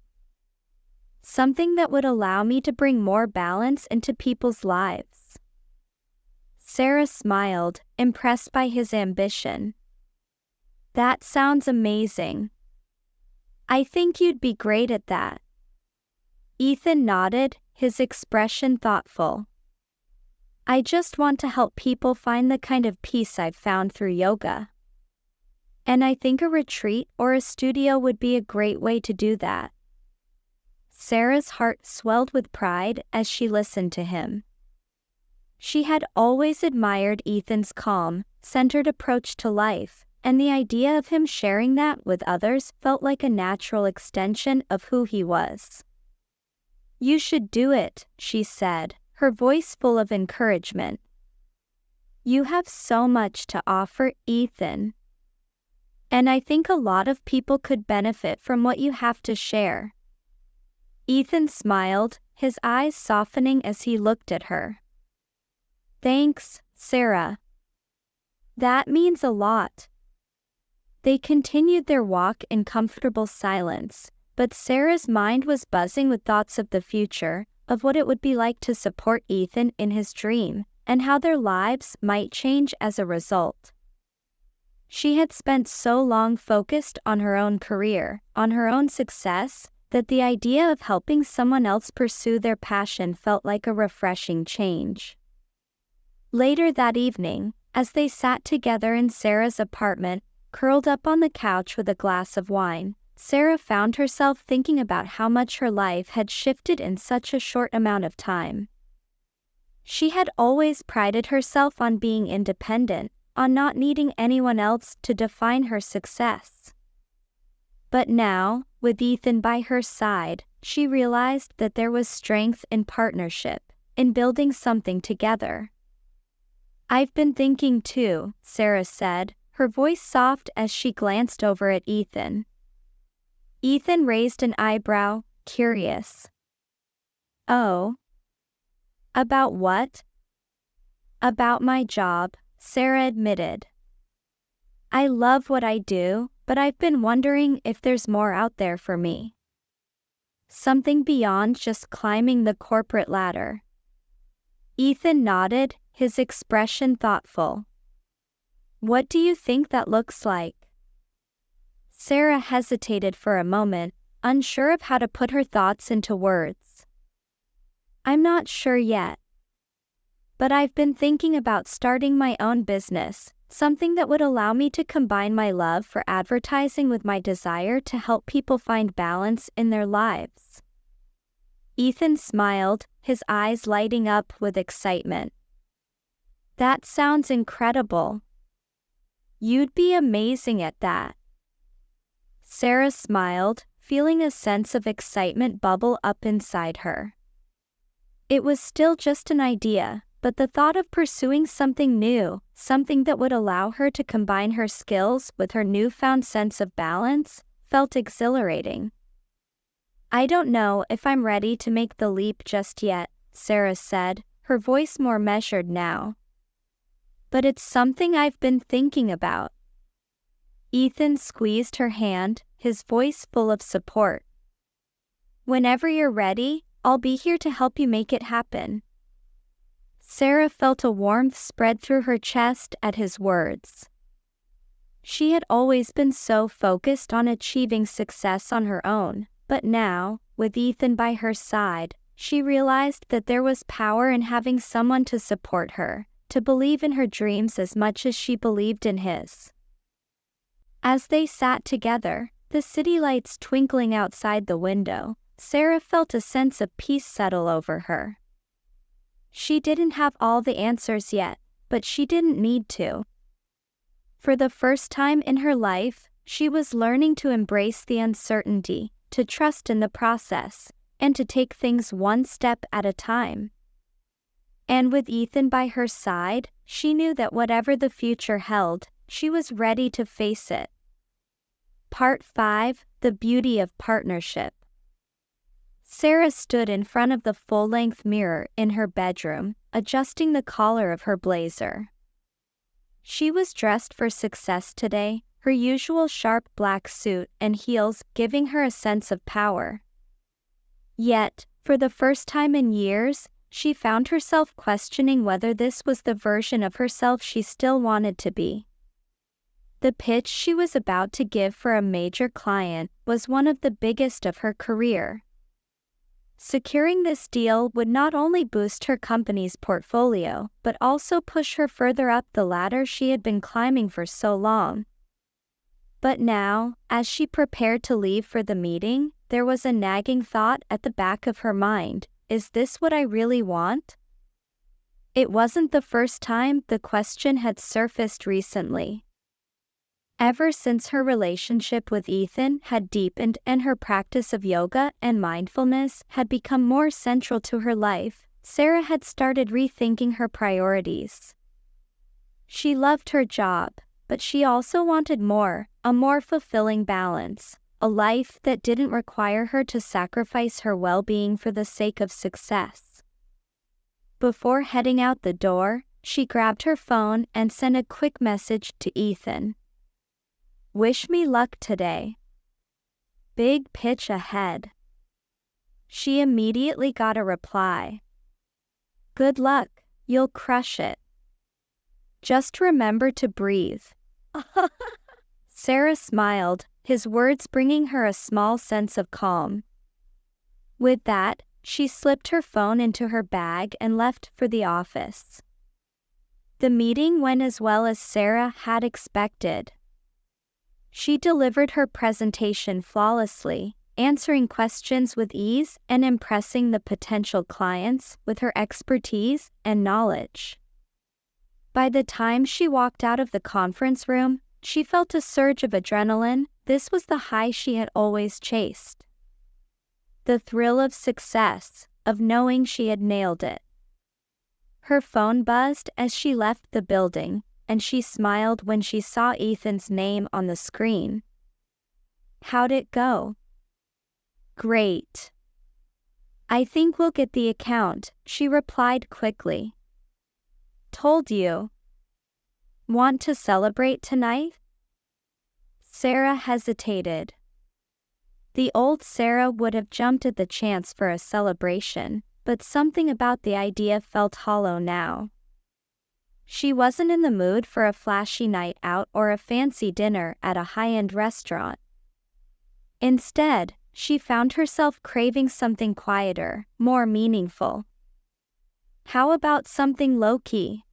Something that would allow me to bring more balance into people's lives. Sarah smiled, impressed by his ambition. That sounds amazing. I think you'd be great at that. Ethan nodded, his expression thoughtful. I just want to help people find the kind of peace I've found through yoga. And I think a retreat or a studio would be a great way to do that. Sarah's heart swelled with pride as she listened to him. She had always admired Ethan's calm, centered approach to life, and the idea of him sharing that with others felt like a natural extension of who he was. You should do it, she said, her voice full of encouragement. You have so much to offer, Ethan. And I think a lot of people could benefit from what you have to share. Ethan smiled, his eyes softening as he looked at her. Thanks, Sarah. That means a lot. They continued their walk in comfortable silence, but Sarah's mind was buzzing with thoughts of the future, of what it would be like to support Ethan in his dream, and how their lives might change as a result. She had spent so long focused on her own career, on her own success, that the idea of helping someone else pursue their passion felt like a refreshing change. Later that evening, as they sat together in Sarah's apartment, curled up on the couch with a glass of wine, Sarah found herself thinking about how much her life had shifted in such a short amount of time. She had always prided herself on being independent, on not needing anyone else to define her success. But now, with Ethan by her side, she realized that there was strength in partnership, in building something together. I've been thinking too, Sarah said, her voice soft as she glanced over at Ethan. Ethan raised an eyebrow, curious. Oh. About what? About my job, Sarah admitted. I love what I do, but I've been wondering if there's more out there for me. Something beyond just climbing the corporate ladder. Ethan nodded, his expression thoughtful. What do you think that looks like? Sarah hesitated for a moment, unsure of how to put her thoughts into words. I'm not sure yet. But I've been thinking about starting my own business, something that would allow me to combine my love for advertising with my desire to help people find balance in their lives. Ethan smiled, his eyes lighting up with excitement. That sounds incredible. You'd be amazing at that. Sarah smiled, feeling a sense of excitement bubble up inside her. It was still just an idea, but the thought of pursuing something new, something that would allow her to combine her skills with her newfound sense of balance, felt exhilarating. I don't know if I'm ready to make the leap just yet, Sarah said, her voice more measured now. But it's something I've been thinking about. Ethan squeezed her hand, his voice full of support. Whenever you're ready, I'll be here to help you make it happen. Sarah felt a warmth spread through her chest at his words. She had always been so focused on achieving success on her own, but now, with Ethan by her side, she realized that there was power in having someone to support her, to believe in her dreams as much as she believed in his. As they sat together, the city lights twinkling outside the window, Sarah felt a sense of peace settle over her. She didn't have all the answers yet, but she didn't need to. For the first time in her life, she was learning to embrace the uncertainty, to trust in the process, and to take things one step at a time. And with Ethan by her side, she knew that whatever the future held, she was ready to face it. Part 5: The Beauty of Partnership. Sarah stood in front of the full-length mirror in her bedroom, adjusting the collar of her blazer. She was dressed for success today, her usual sharp black suit and heels giving her a sense of power. Yet, for the first time in years, she found herself questioning whether this was the version of herself she still wanted to be. The pitch she was about to give for a major client was one of the biggest of her career. Securing this deal would not only boost her company's portfolio, but also push her further up the ladder she had been climbing for so long. But now, as she prepared to leave for the meeting, there was a nagging thought at the back of her mind: is this what I really want? It wasn't the first time the question had surfaced recently. Ever since her relationship with Ethan had deepened and her practice of yoga and mindfulness had become more central to her life, Sarah had started rethinking her priorities. She loved her job, but she also wanted more, a more fulfilling balance, a life that didn't require her to sacrifice her well-being for the sake of success. Before heading out the door, she grabbed her phone and sent a quick message to Ethan. "Wish me luck today. Big pitch ahead." She immediately got a reply. "Good luck, you'll crush it. Just remember to breathe." Sarah smiled, his words bringing her a small sense of calm. With that, she slipped her phone into her bag and left for the office. The meeting went as well as Sarah had expected. She delivered her presentation flawlessly, answering questions with ease and impressing the potential clients with her expertise and knowledge. By the time she walked out of the conference room, she felt a surge of adrenaline. This was the high she had always chased. The thrill of success, of knowing she had nailed it. Her phone buzzed as she left the building, and she smiled when she saw Ethan's name on the screen. "How'd it go?" "Great. I think we'll get the account," she replied quickly. "Told you." "Want to celebrate tonight?" Sarah hesitated. The old Sarah would have jumped at the chance for a celebration, but something about the idea felt hollow now. She wasn't in the mood for a flashy night out or a fancy dinner at a high-end restaurant. Instead, she found herself craving something quieter, more meaningful. "How about something low-key?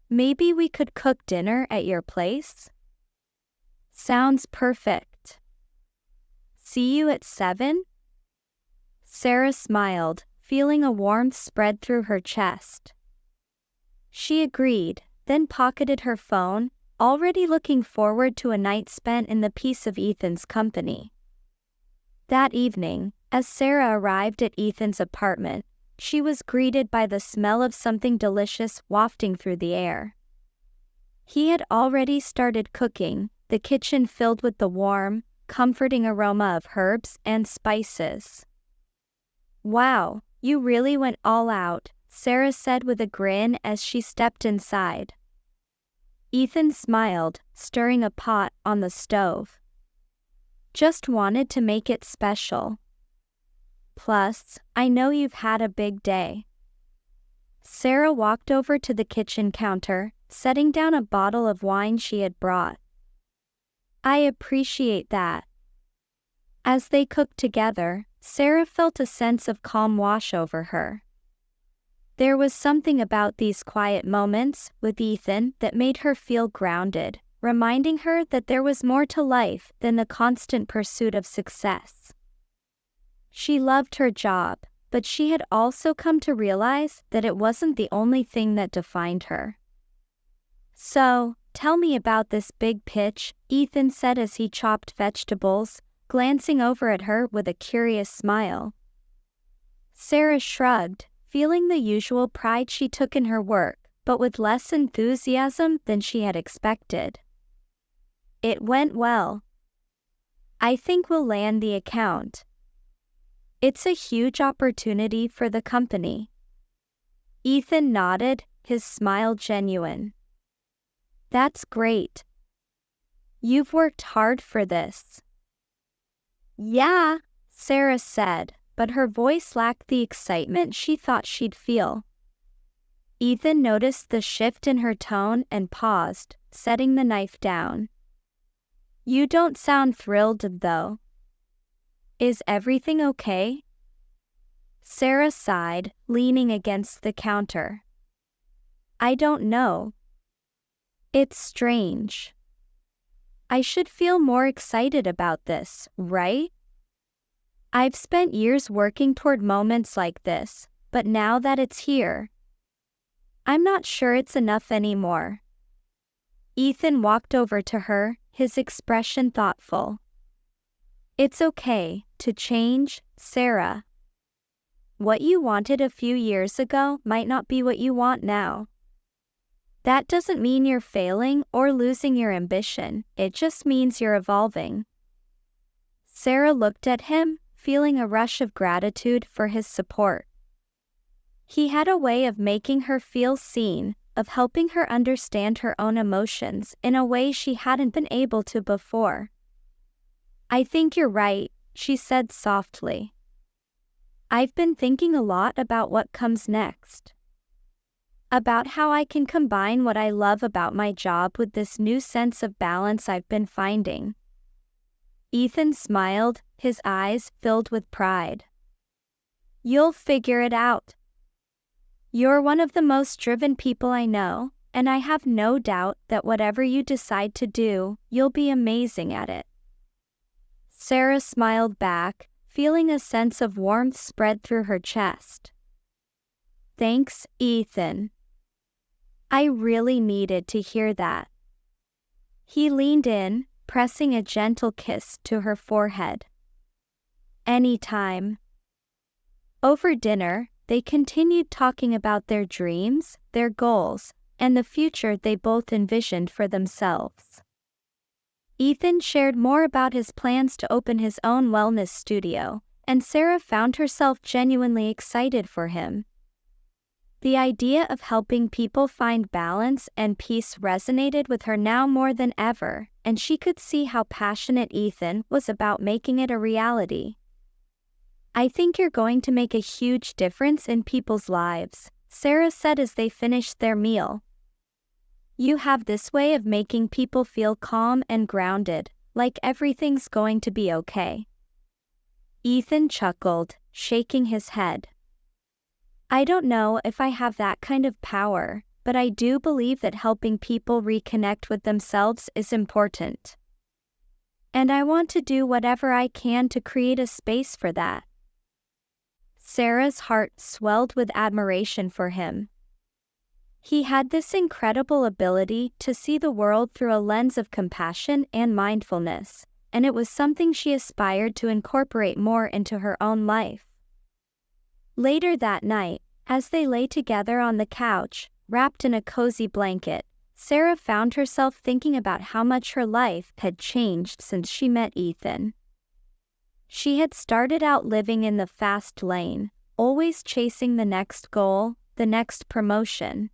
Maybe we could cook dinner at your place?" "Sounds perfect. See you at 7? Sarah smiled, feeling a warmth spread through her chest. She agreed, then pocketed her phone, already looking forward to a night spent in the peace of Ethan's company. That evening, as Sarah arrived at Ethan's apartment, she was greeted by the smell of something delicious wafting through the air. He had already started cooking, the kitchen filled with the warm, comforting aroma of herbs and spices. "Wow, you really went all out," Sarah said with a grin as she stepped inside. Ethan smiled, stirring a pot on the stove. "Just wanted to make it special. Plus, I know you've had a big day." Sarah walked over to the kitchen counter, setting down a bottle of wine she had brought. "I appreciate that." As they cooked together, Sarah felt a sense of calm wash over her. There was something about these quiet moments with Ethan that made her feel grounded, reminding her that there was more to life than the constant pursuit of success. She loved her job, but she had also come to realize that it wasn't the only thing that defined her. "So, tell me about this big pitch," Ethan said as he chopped vegetables, glancing over at her with a curious smile. Sarah shrugged, feeling the usual pride she took in her work, but with less enthusiasm than she had expected. "It went well. I think we'll land the account. It's a huge opportunity for the company." Ethan nodded, his smile genuine. "That's great. You've worked hard for this." "Yeah," Sarah said, but her voice lacked the excitement she thought she'd feel. Ethan noticed the shift in her tone and paused, setting the knife down. "You don't sound thrilled, though. Is everything okay?" Sarah sighed, leaning against the counter. I don't know. It's strange. I should feel more excited about this, right? I've spent years working toward moments like this, but now that it's here, I'm not sure it's enough anymore. Ethan walked over to her, his expression thoughtful. It's okay to change, Sarah. What you wanted a few years ago might not be what you want now. That doesn't mean you're failing or losing your ambition, it just means you're evolving. Sarah looked at him, feeling a rush of gratitude for his support. He had a way of making her feel seen, of helping her understand her own emotions in a way she hadn't been able to before. I think you're right, she said softly. I've been thinking a lot about what comes next. About how I can combine what I love about my job with this new sense of balance I've been finding. Ethan smiled, his eyes filled with pride. You'll figure it out. You're one of the most driven people I know, and I have no doubt that whatever you decide to do, you'll be amazing at it. Sarah smiled back, feeling a sense of warmth spread through her chest. Thanks, Ethan. I really needed to hear that. He leaned in, pressing a gentle kiss to her forehead. Anytime. Over dinner, they continued talking about their dreams, their goals, and the future they both envisioned for themselves. Ethan shared more about his plans to open his own wellness studio, and Sarah found herself genuinely excited for him. The idea of helping people find balance and peace resonated with her now more than ever, and she could see how passionate Ethan was about making it a reality. I think you're going to make a huge difference in people's lives, Sarah said as they finished their meal. You have this way of making people feel calm and grounded, like everything's going to be okay. Ethan chuckled, shaking his head. I don't know if I have that kind of power, but I do believe that helping people reconnect with themselves is important. And I want to do whatever I can to create a space for that. Sarah's heart swelled with admiration for him. He had this incredible ability to see the world through a lens of compassion and mindfulness, and it was something she aspired to incorporate more into her own life. Later that night, as they lay together on the couch, wrapped in a cozy blanket, Sarah found herself thinking about how much her life had changed since she met Ethan. She had started out living in the fast lane, always chasing the next goal, the next promotion.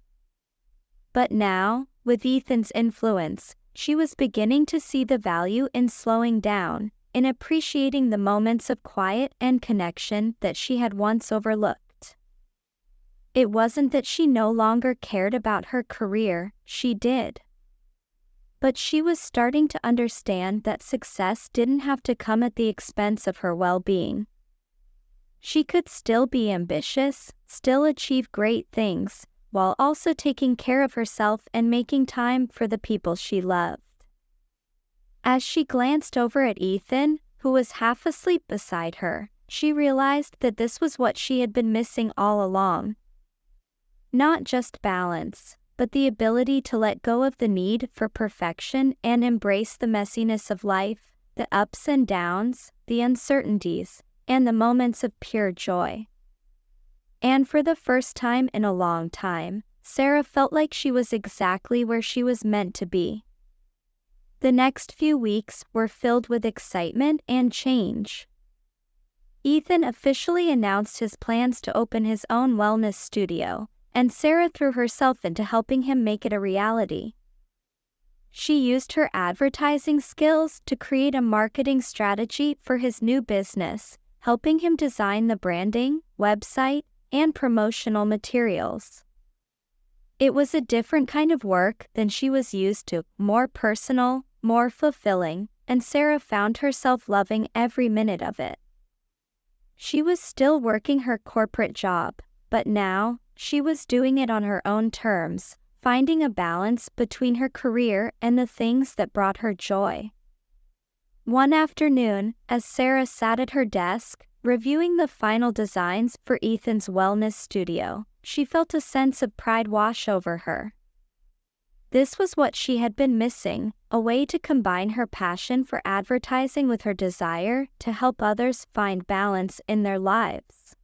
But now, with Ethan's influence, she was beginning to see the value in slowing down, in appreciating the moments of quiet and connection that she had once overlooked. It wasn't that she no longer cared about her career, she did. But she was starting to understand that success didn't have to come at the expense of her well-being. She could still be ambitious, still achieve great things, while also taking care of herself and making time for the people she loved. As she glanced over at Ethan, who was half asleep beside her, she realized that this was what she had been missing all along. Not just balance, but the ability to let go of the need for perfection and embrace the messiness of life, the ups and downs, the uncertainties, and the moments of pure joy. And for the first time in a long time, Sarah felt like she was exactly where she was meant to be. The next few weeks were filled with excitement and change. Ethan officially announced his plans to open his own wellness studio, and Sarah threw herself into helping him make it a reality. She used her advertising skills to create a marketing strategy for his new business, helping him design the branding, website, and promotional materials. It was a different kind of work than she was used to, more personal, more fulfilling, and Sarah found herself loving every minute of it. She was still working her corporate job, but now, she was doing it on her own terms, finding a balance between her career and the things that brought her joy. One afternoon, as Sarah sat at her desk, reviewing the final designs for Ethan's wellness studio, she felt a sense of pride wash over her. This was what she had been missing, a way to combine her passion for advertising with her desire to help others find balance in their lives.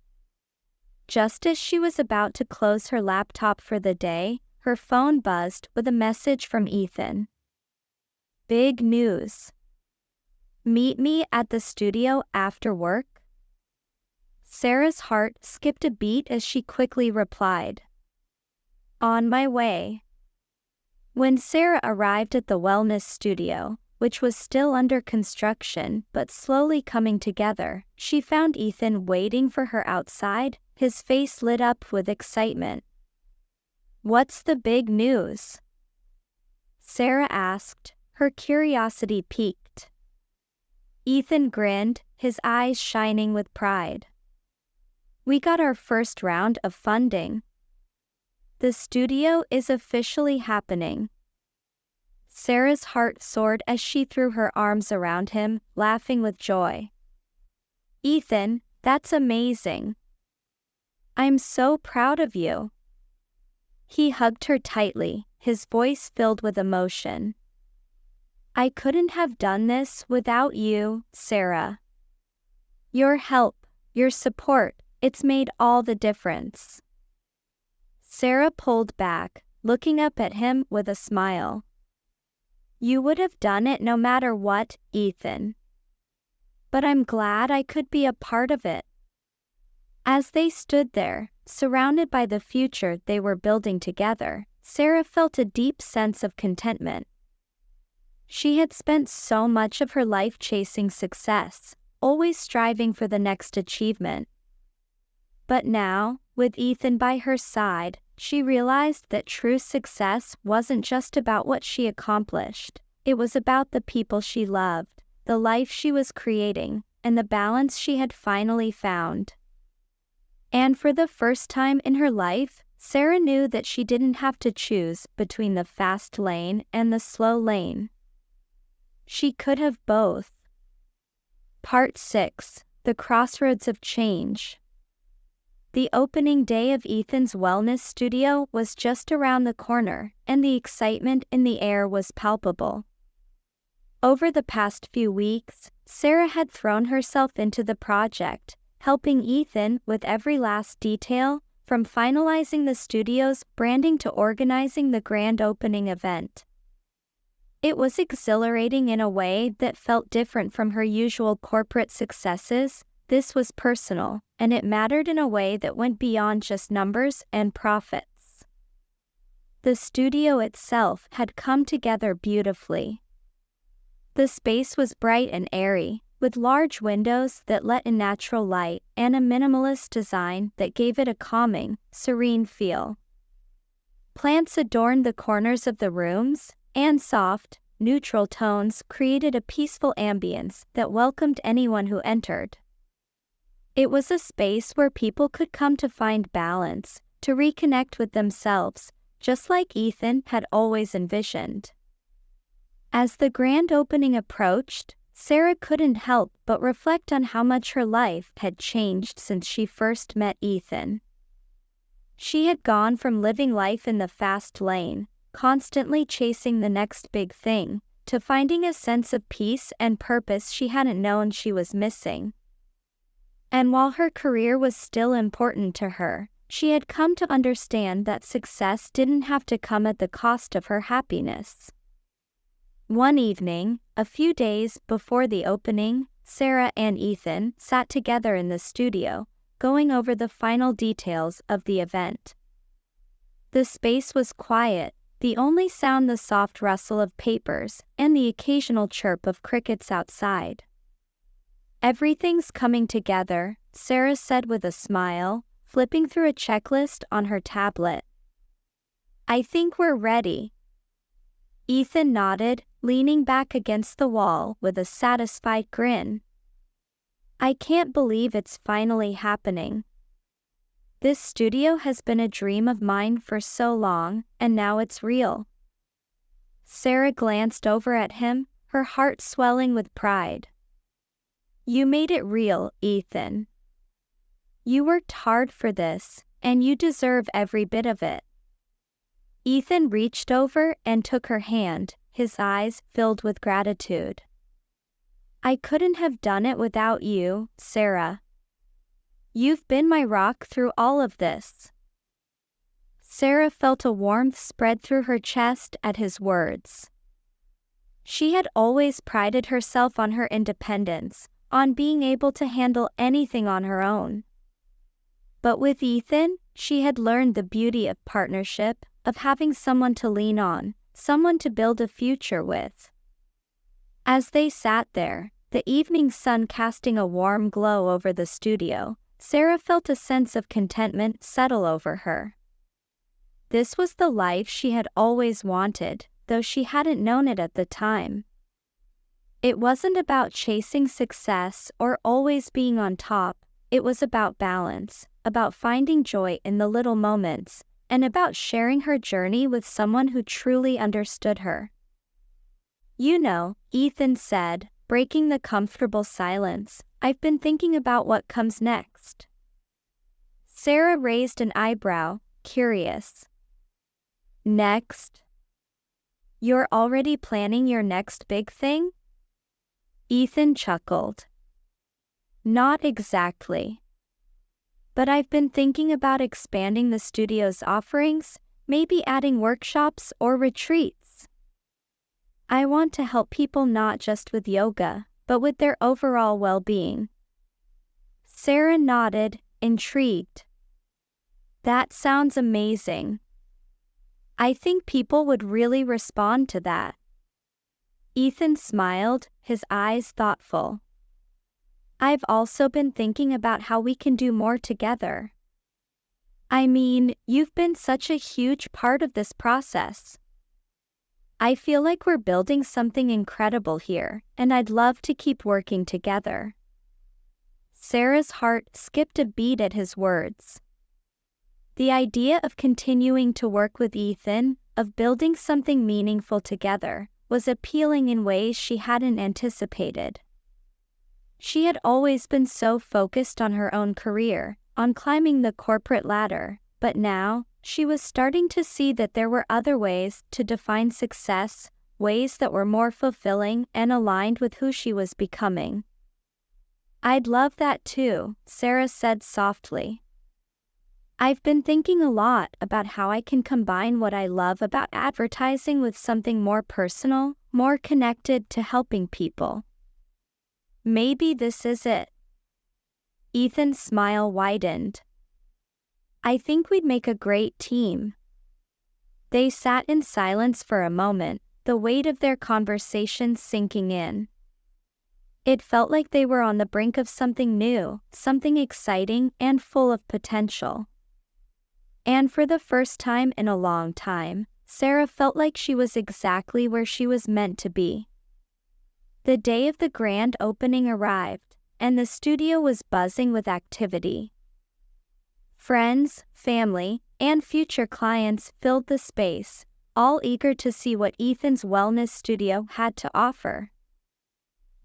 Just as she was about to close her laptop for the day, her phone buzzed with a message from Ethan. Big news. Meet me at the studio after work? Sarah's heart skipped a beat as she quickly replied. On my way. When Sarah arrived at the wellness studio, which was still under construction but slowly coming together, she found Ethan waiting for her outside, his face lit up with excitement. What's the big news? Sarah asked, her curiosity piqued. Ethan grinned, his eyes shining with pride. We got our first round of funding. The studio is officially happening. Sarah's heart soared as she threw her arms around him, laughing with joy. Ethan, that's amazing. I'm so proud of you. He hugged her tightly, his voice filled with emotion. I couldn't have done this without you, Sarah. Your help, your support, it's made all the difference. Sarah pulled back, looking up at him with a smile. You would have done it no matter what, Ethan. But I'm glad I could be a part of it. As they stood there, surrounded by the future they were building together, Sarah felt a deep sense of contentment. She had spent so much of her life chasing success, always striving for the next achievement. But now, with Ethan by her side, she realized that true success wasn't just about what she accomplished, it was about the people she loved, the life she was creating, and the balance she had finally found. And for the first time in her life, Sarah knew that she didn't have to choose between the fast lane and the slow lane. She could have both. Part 6: The Crossroads of Change. The opening day of Ethan's wellness studio was just around the corner, and the excitement in the air was palpable. Over the past few weeks, Sarah had thrown herself into the project, helping Ethan with every last detail, from finalizing the studio's branding to organizing the grand opening event. It was exhilarating in a way that felt different from her usual corporate successes. This was personal, and it mattered in a way that went beyond just numbers and profits. The studio itself had come together beautifully. The space was bright and airy, with large windows that let in natural light and a minimalist design that gave it a calming, serene feel. Plants adorned the corners of the rooms, and soft, neutral tones created a peaceful ambience that welcomed anyone who entered. It was a space where people could come to find balance, to reconnect with themselves, just like Ethan had always envisioned. As the grand opening approached, Sarah couldn't help but reflect on how much her life had changed since she first met Ethan. She had gone from living life in the fast lane, constantly chasing the next big thing, to finding a sense of peace and purpose she hadn't known she was missing. And while her career was still important to her, she had come to understand that success didn't have to come at the cost of her happiness. One evening, a few days before the opening, Sarah and Ethan sat together in the studio, going over the final details of the event. The space was quiet, the only sound the soft rustle of papers and the occasional chirp of crickets outside. Everything's coming together, Sarah said with a smile, flipping through a checklist on her tablet. I think we're ready. Ethan nodded, leaning back against the wall with a satisfied grin. I can't believe it's finally happening. This studio has been a dream of mine for so long, and now it's real. Sarah glanced over at him, her heart swelling with pride. You made it real, Ethan. You worked hard for this, and you deserve every bit of it. Ethan reached over and took her hand, his eyes filled with gratitude. I couldn't have done it without you, Sarah. You've been my rock through all of this. Sarah felt a warmth spread through her chest at his words. She had always prided herself on her independence, on being able to handle anything on her own. But with Ethan, she had learned the beauty of partnership, of having someone to lean on, someone to build a future with. As they sat there, the evening sun casting a warm glow over the studio, Sarah felt a sense of contentment settle over her. This was the life she had always wanted, though she hadn't known it at the time. It wasn't about chasing success or always being on top, it was about balance, about finding joy in the little moments, and about sharing her journey with someone who truly understood her. You know, Ethan said, breaking the comfortable silence, I've been thinking about what comes next. Sarah raised an eyebrow, curious. Next? You're already planning your next big thing? Ethan chuckled. Not exactly. But I've been thinking about expanding the studio's offerings, maybe adding workshops or retreats. I want to help people not just with yoga, but with their overall well-being. Sarah nodded, intrigued. That sounds amazing. I think people would really respond to that. Ethan smiled, his eyes thoughtful. I've also been thinking about how we can do more together. I mean, you've been such a huge part of this process. I feel like we're building something incredible here, and I'd love to keep working together. Sarah's heart skipped a beat at his words. The idea of continuing to work with Ethan, of building something meaningful together, was appealing in ways she hadn't anticipated. She had always been so focused on her own career, on climbing the corporate ladder, but now, she was starting to see that there were other ways to define success, ways that were more fulfilling and aligned with who she was becoming. I'd love that too, Sarah said softly. I've been thinking a lot about how I can combine what I love about advertising with something more personal, more connected to helping people. Maybe this is it. Ethan's smile widened. I think we'd make a great team. They sat in silence for a moment, the weight of their conversation sinking in. It felt like they were on the brink of something new, something exciting and full of potential. And for the first time in a long time, Sarah felt like she was exactly where she was meant to be. The day of the grand opening arrived, and the studio was buzzing with activity. Friends, family, and future clients filled the space, all eager to see what Ethan's wellness studio had to offer.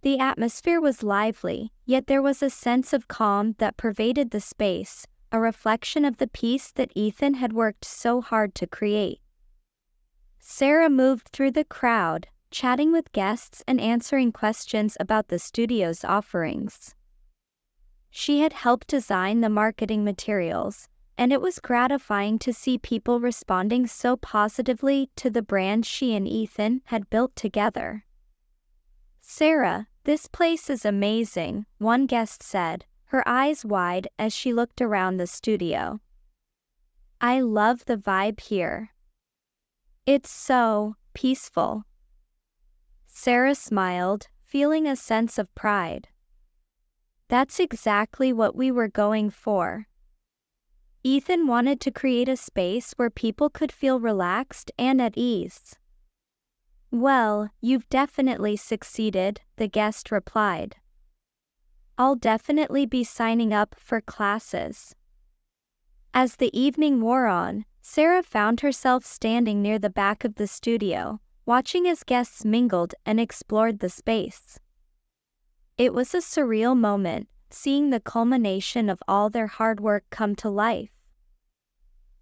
The atmosphere was lively, yet there was a sense of calm that pervaded the space, a reflection of the peace that Ethan had worked so hard to create. Sarah moved through the crowd, chatting with guests and answering questions about the studio's offerings. She had helped design the marketing materials, and it was gratifying to see people responding so positively to the brand she and Ethan had built together. Sarah, this place is amazing, one guest said, her eyes wide as she looked around the studio. I love the vibe here. It's so peaceful. Sarah smiled, feeling a sense of pride. That's exactly what we were going for. Ethan wanted to create a space where people could feel relaxed and at ease. Well, you've definitely succeeded, the guest replied. I'll definitely be signing up for classes. As the evening wore on, Sarah found herself standing near the back of the studio, watching as guests mingled and explored the space. It was a surreal moment, seeing the culmination of all their hard work come to life.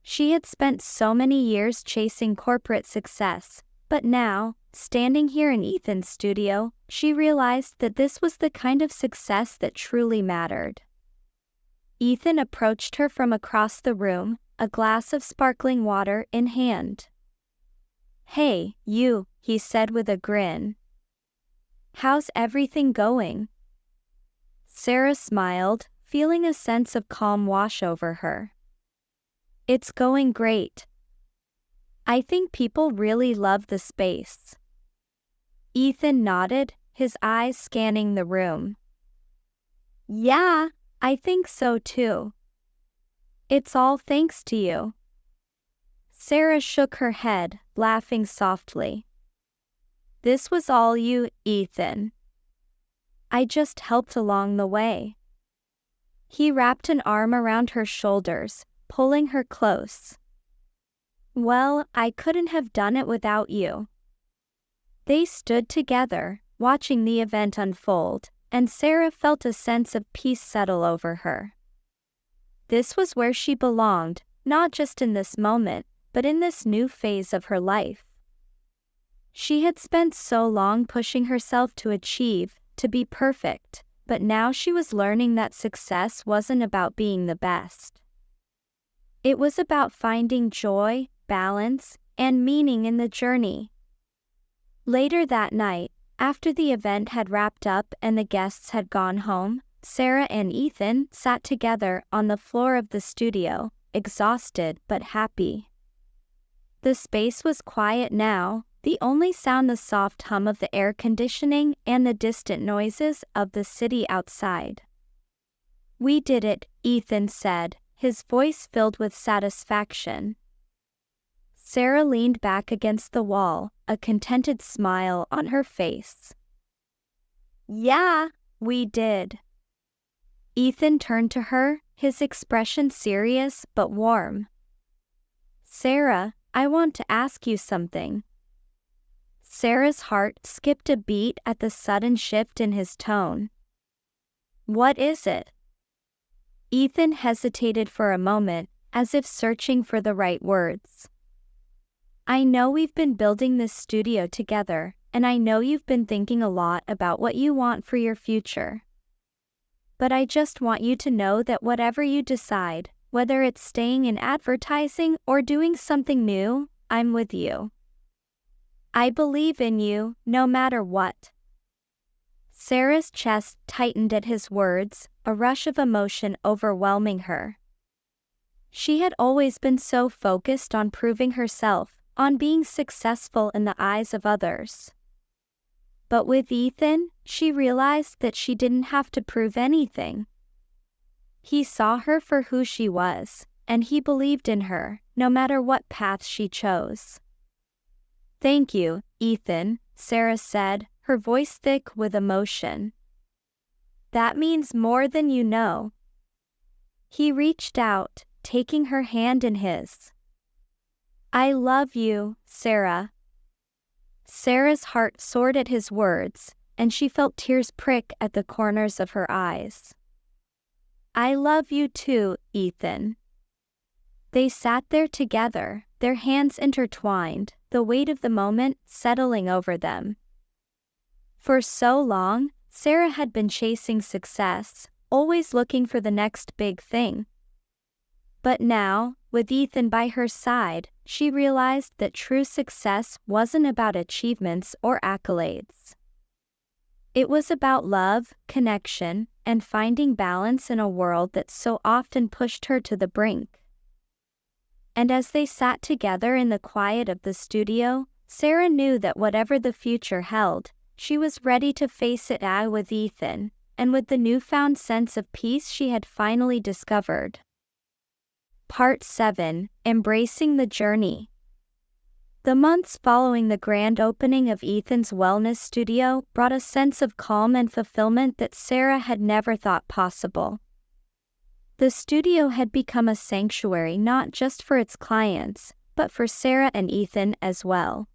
She had spent so many years chasing corporate success, but now, standing here in Ethan's studio, she realized that this was the kind of success that truly mattered. Ethan approached her from across the room, a glass of sparkling water in hand. "Hey, you," he said with a grin. "How's everything going?" Sarah smiled, feeling a sense of calm wash over her. "It's going great. I think people really love the space." Ethan nodded, his eyes scanning the room. "Yeah, I think so too. It's all thanks to you." Sarah shook her head, laughing softly. "This was all you, Ethan. I just helped along the way." He wrapped an arm around her shoulders, pulling her close. "Well, I couldn't have done it without you." They stood together, watching the event unfold, and Sarah felt a sense of peace settle over her. This was where she belonged, not just in this moment, but in this new phase of her life. She had spent so long pushing herself to achieve, to be perfect, but now she was learning that success wasn't about being the best. It was about finding joy, balance, and meaning in the journey. Later that night, after the event had wrapped up and the guests had gone home, Sarah and Ethan sat together on the floor of the studio, exhausted but happy. The space was quiet now, the only sound the soft hum of the air conditioning and the distant noises of the city outside. "We did it," Ethan said, his voice filled with satisfaction. Sarah leaned back against the wall, a contented smile on her face. "Yeah, we did." Ethan turned to her, his expression serious but warm. "Sarah, I want to ask you something." Sarah's heart skipped a beat at the sudden shift in his tone. "What is it?" Ethan hesitated for a moment, as if searching for the right words. "I know we've been building this studio together, and I know you've been thinking a lot about what you want for your future. But I just want you to know that whatever you decide, whether it's staying in advertising or doing something new, I'm with you. I believe in you, no matter what." Sarah's chest tightened at his words, a rush of emotion overwhelming her. She had always been so focused on proving herself, on being successful in the eyes of others. But with Ethan, she realized that she didn't have to prove anything. He saw her for who she was, and he believed in her, no matter what path she chose. "Thank you, Ethan," Sarah said, her voice thick with emotion. "That means more than you know." He reached out, taking her hand in his. "I love you, Sarah." Sarah's heart soared at his words, and she felt tears prick at the corners of her eyes. "I love you too, Ethan." They sat there together, their hands intertwined, the weight of the moment settling over them. For so long, Sarah had been chasing success, always looking for the next big thing. But now, with Ethan by her side, she realized that true success wasn't about achievements or accolades. It was about love, connection, and finding balance in a world that so often pushed her to the brink. And as they sat together in the quiet of the studio, Sarah knew that whatever the future held, she was ready to face it with Ethan, and with the newfound sense of peace she had finally discovered. Part 7. Embracing the Journey. The months following the grand opening of Ethan's wellness studio brought a sense of calm and fulfillment that Sarah had never thought possible. The studio had become a sanctuary not just for its clients, but for Sarah and Ethan as well.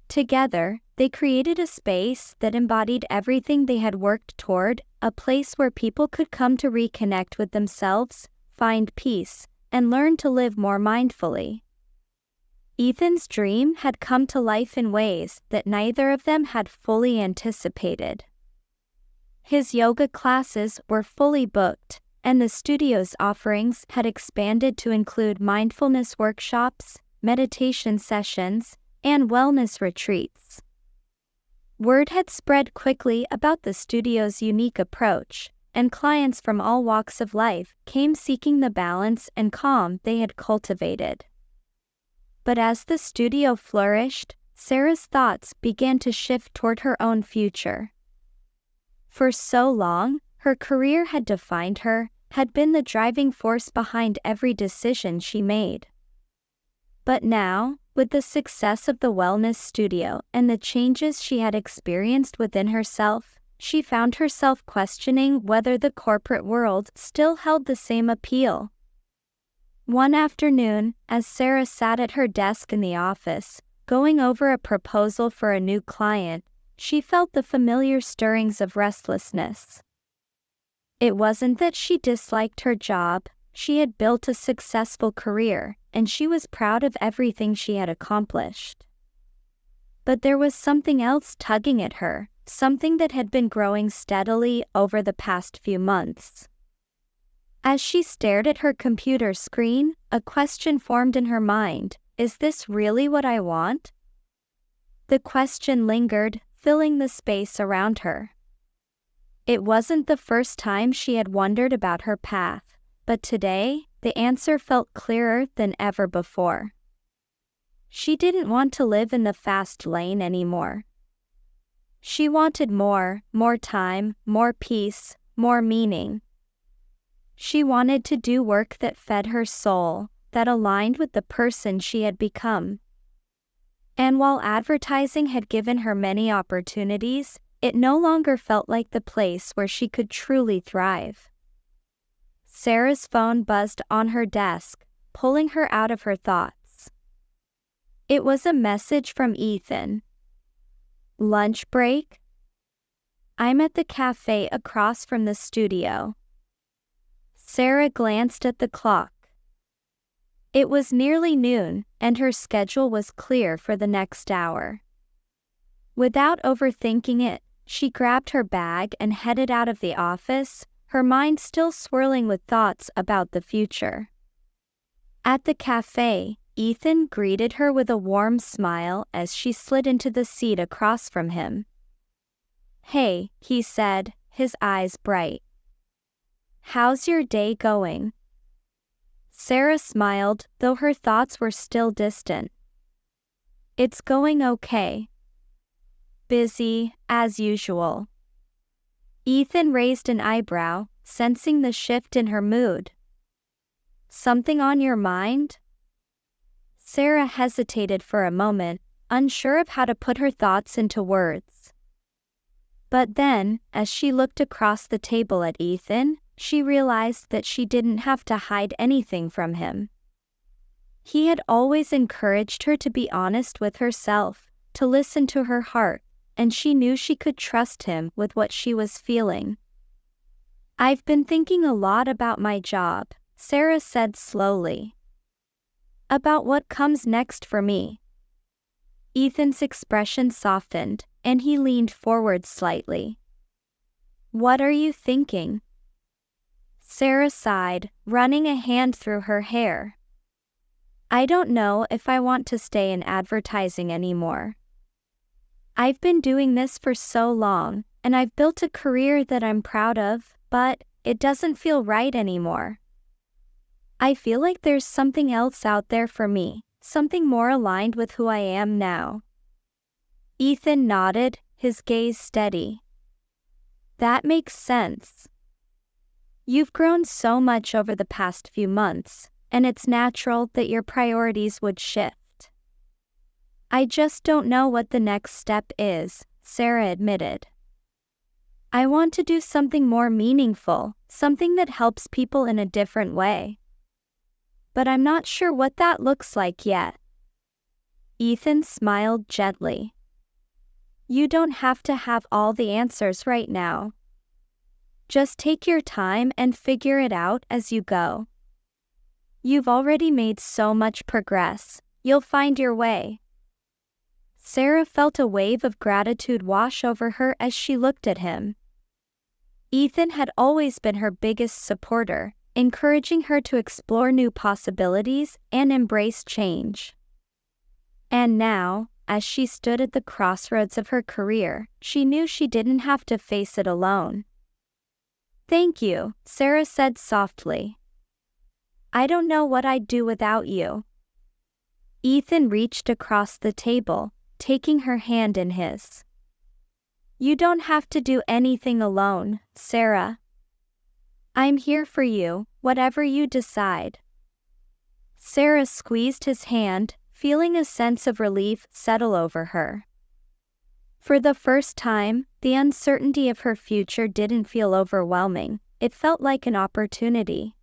Together, they created a space that embodied everything they had worked toward, a place where people could come to reconnect with themselves, find peace, and learn to live more mindfully. Ethan's dream had come to life in ways that neither of them had fully anticipated. His yoga classes were fully booked, and the studio's offerings had expanded to include mindfulness workshops, meditation sessions, and wellness retreats. Word had spread quickly about the studio's unique approach, and clients from all walks of life came seeking the balance and calm they had cultivated. But as the studio flourished, Sarah's thoughts began to shift toward her own future. For so long, her career had defined her, had been the driving force behind every decision she made. But now, with the success of the wellness studio and the changes she had experienced within herself, she found herself questioning whether the corporate world still held the same appeal. One afternoon, as Sarah sat at her desk in the office, going over a proposal for a new client, she felt the familiar stirrings of restlessness. It wasn't that she disliked her job. She had built a successful career, and she was proud of everything she had accomplished. But there was something else tugging at her, something that had been growing steadily over the past few months. As she stared at her computer screen, a question formed in her mind: is this really what I want? The question lingered, filling the space around her. It wasn't the first time she had wondered about her path, but today, the answer felt clearer than ever before. She didn't want to live in the fast lane anymore. She wanted more time, more peace, more meaning. She wanted to do work that fed her soul, that aligned with the person she had become. And while advertising had given her many opportunities, it no longer felt like the place where she could truly thrive. Sarah's phone buzzed on her desk, pulling her out of her thoughts. It was a message from Ethan. Lunch break? I'm at the cafe across from the studio. Sarah glanced at the clock. It was nearly noon, and her schedule was clear for the next hour. Without overthinking it, she grabbed her bag and headed out of the office, her mind still swirling with thoughts about the future. At the cafe, Ethan greeted her with a warm smile as she slid into the seat across from him. "Hey," he said, his eyes bright. "How's your day going?" Sarah smiled, though her thoughts were still distant. "It's going okay. Busy, as usual." Ethan raised an eyebrow, sensing the shift in her mood. "Something on your mind?" Sarah hesitated for a moment, unsure of how to put her thoughts into words. But then, as she looked across the table at Ethan, she realized that she didn't have to hide anything from him. He had always encouraged her to be honest with herself, to listen to her heart, and she knew she could trust him with what she was feeling. "I've been thinking a lot about my job," Sarah said slowly. "About what comes next for me." Ethan's expression softened, and he leaned forward slightly. "What are you thinking?" Sarah sighed, running a hand through her hair. "I don't know if I want to stay in advertising anymore. I've been doing this for so long, and I've built a career that I'm proud of, but it doesn't feel right anymore. I feel like there's something else out there for me, something more aligned with who I am now." Ethan nodded, his gaze steady. "That makes sense. You've grown so much over the past few months, and it's natural that your priorities would shift." I just don't know what the next step is, Sarah admitted. I want to do something more meaningful, something that helps people in a different way. But I'm not sure what that looks like yet. Ethan smiled gently. You don't have to have all the answers right now. Just take your time and figure it out as you go. You've already made so much progress, you'll find your way. Sarah felt a wave of gratitude wash over her as she looked at him. Ethan had always been her biggest supporter, encouraging her to explore new possibilities and embrace change. And now, as she stood at the crossroads of her career, she knew she didn't have to face it alone. Thank you, Sarah said softly. I don't know what I'd do without you. Ethan reached across the table, taking her hand in his. You don't have to do anything alone, Sarah. I'm here for you, whatever you decide. Sarah squeezed his hand, feeling a sense of relief settle over her. For the first time, the uncertainty of her future didn't feel overwhelming, it felt like an opportunity.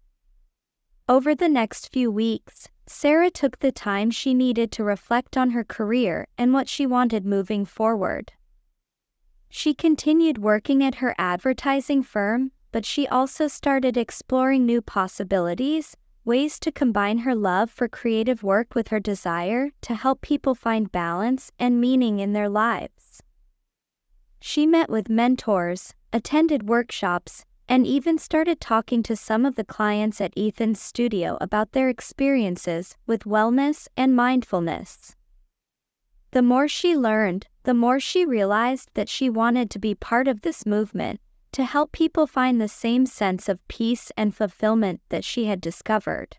Over the next few weeks, Sarah took the time she needed to reflect on her career and what she wanted moving forward. She continued working at her advertising firm, but she also started exploring new possibilities, ways to combine her love for creative work with her desire to help people find balance and meaning in their lives. She met with mentors, attended workshops, and even started talking to some of the clients at Ethan's studio about their experiences with wellness and mindfulness. The more she learned, the more she realized that she wanted to be part of this movement, to help people find the same sense of peace and fulfillment that she had discovered.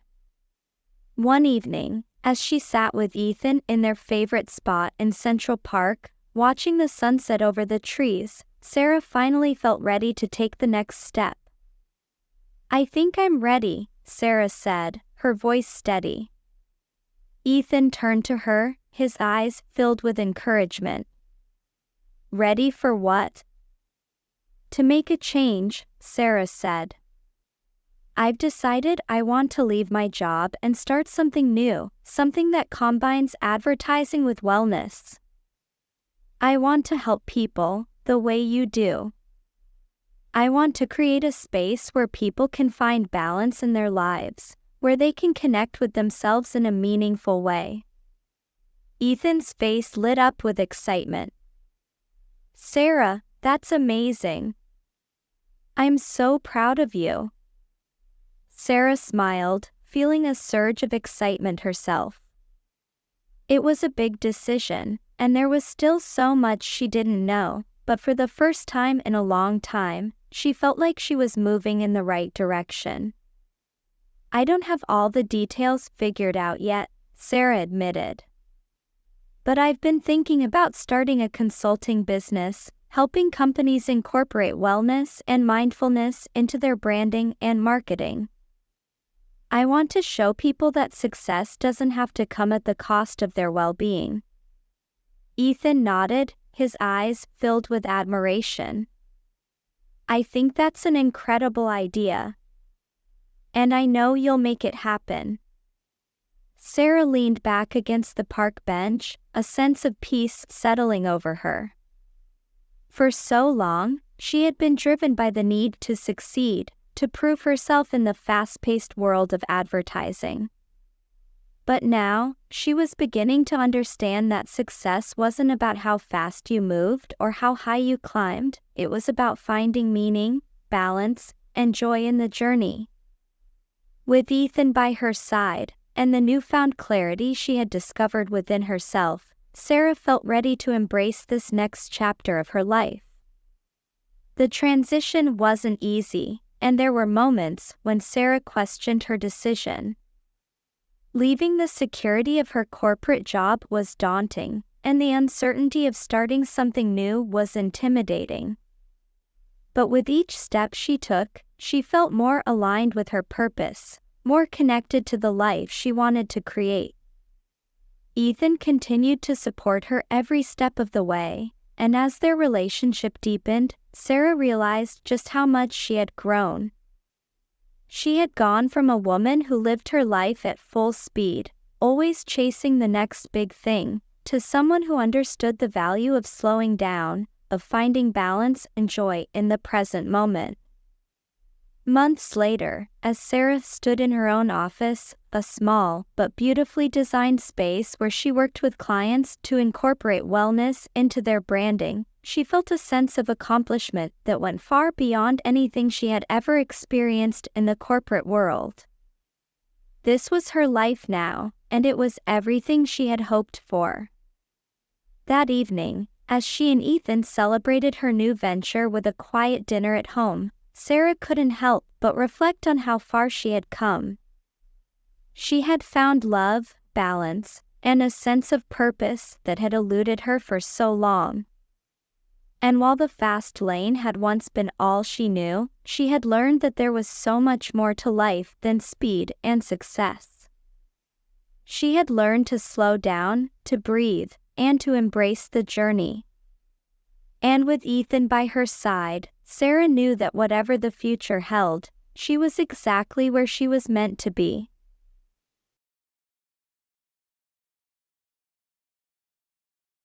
One evening, as she sat with Ethan in their favorite spot in Central Park, watching the sunset over the trees, Sarah finally felt ready to take the next step. I think I'm ready, Sarah said, her voice steady. Ethan turned to her, his eyes filled with encouragement. Ready for what? To make a change, Sarah said. I've decided I want to leave my job and start something new, something that combines advertising with wellness. I want to help people, the way you do. I want to create a space where people can find balance in their lives, where they can connect with themselves in a meaningful way. Ethan's face lit up with excitement. Sarah, that's amazing. I'm so proud of you. Sarah smiled, feeling a surge of excitement herself. It was a big decision, and there was still so much she didn't know, but for the first time in a long time, she felt like she was moving in the right direction. I don't have all the details figured out yet, Sarah admitted. But I've been thinking about starting a consulting business, helping companies incorporate wellness and mindfulness into their branding and marketing. I want to show people that success doesn't have to come at the cost of their well-being. Ethan nodded, his eyes filled with admiration. I think that's an incredible idea. And I know you'll make it happen. Sarah leaned back against the park bench, a sense of peace settling over her. For so long, she had been driven by the need to succeed, to prove herself in the fast-paced world of advertising. But now, she was beginning to understand that success wasn't about how fast you moved or how high you climbed, it was about finding meaning, balance, and joy in the journey. With Ethan by her side, and the newfound clarity she had discovered within herself, Sarah felt ready to embrace this next chapter of her life. The transition wasn't easy, and there were moments when Sarah questioned her decision. Leaving the security of her corporate job was daunting, and the uncertainty of starting something new was intimidating. But with each step she took, she felt more aligned with her purpose, more connected to the life she wanted to create. Ethan continued to support her every step of the way, and as their relationship deepened, Sarah realized just how much she had grown. She had gone from a woman who lived her life at full speed, always chasing the next big thing, to someone who understood the value of slowing down, of finding balance and joy in the present moment. Months later, as Sarah stood in her own office, a small but beautifully designed space where she worked with clients to incorporate wellness into their branding, she felt a sense of accomplishment that went far beyond anything she had ever experienced in the corporate world. This was her life now, and it was everything she had hoped for. That evening, as she and Ethan celebrated her new venture with a quiet dinner at home, Sarah couldn't help but reflect on how far she had come. She had found love, balance, and a sense of purpose that had eluded her for so long. And while the fast lane had once been all she knew, she had learned that there was so much more to life than speed and success. She had learned to slow down, to breathe, and to embrace the journey. And with Ethan by her side, Sarah knew that whatever the future held, she was exactly where she was meant to be.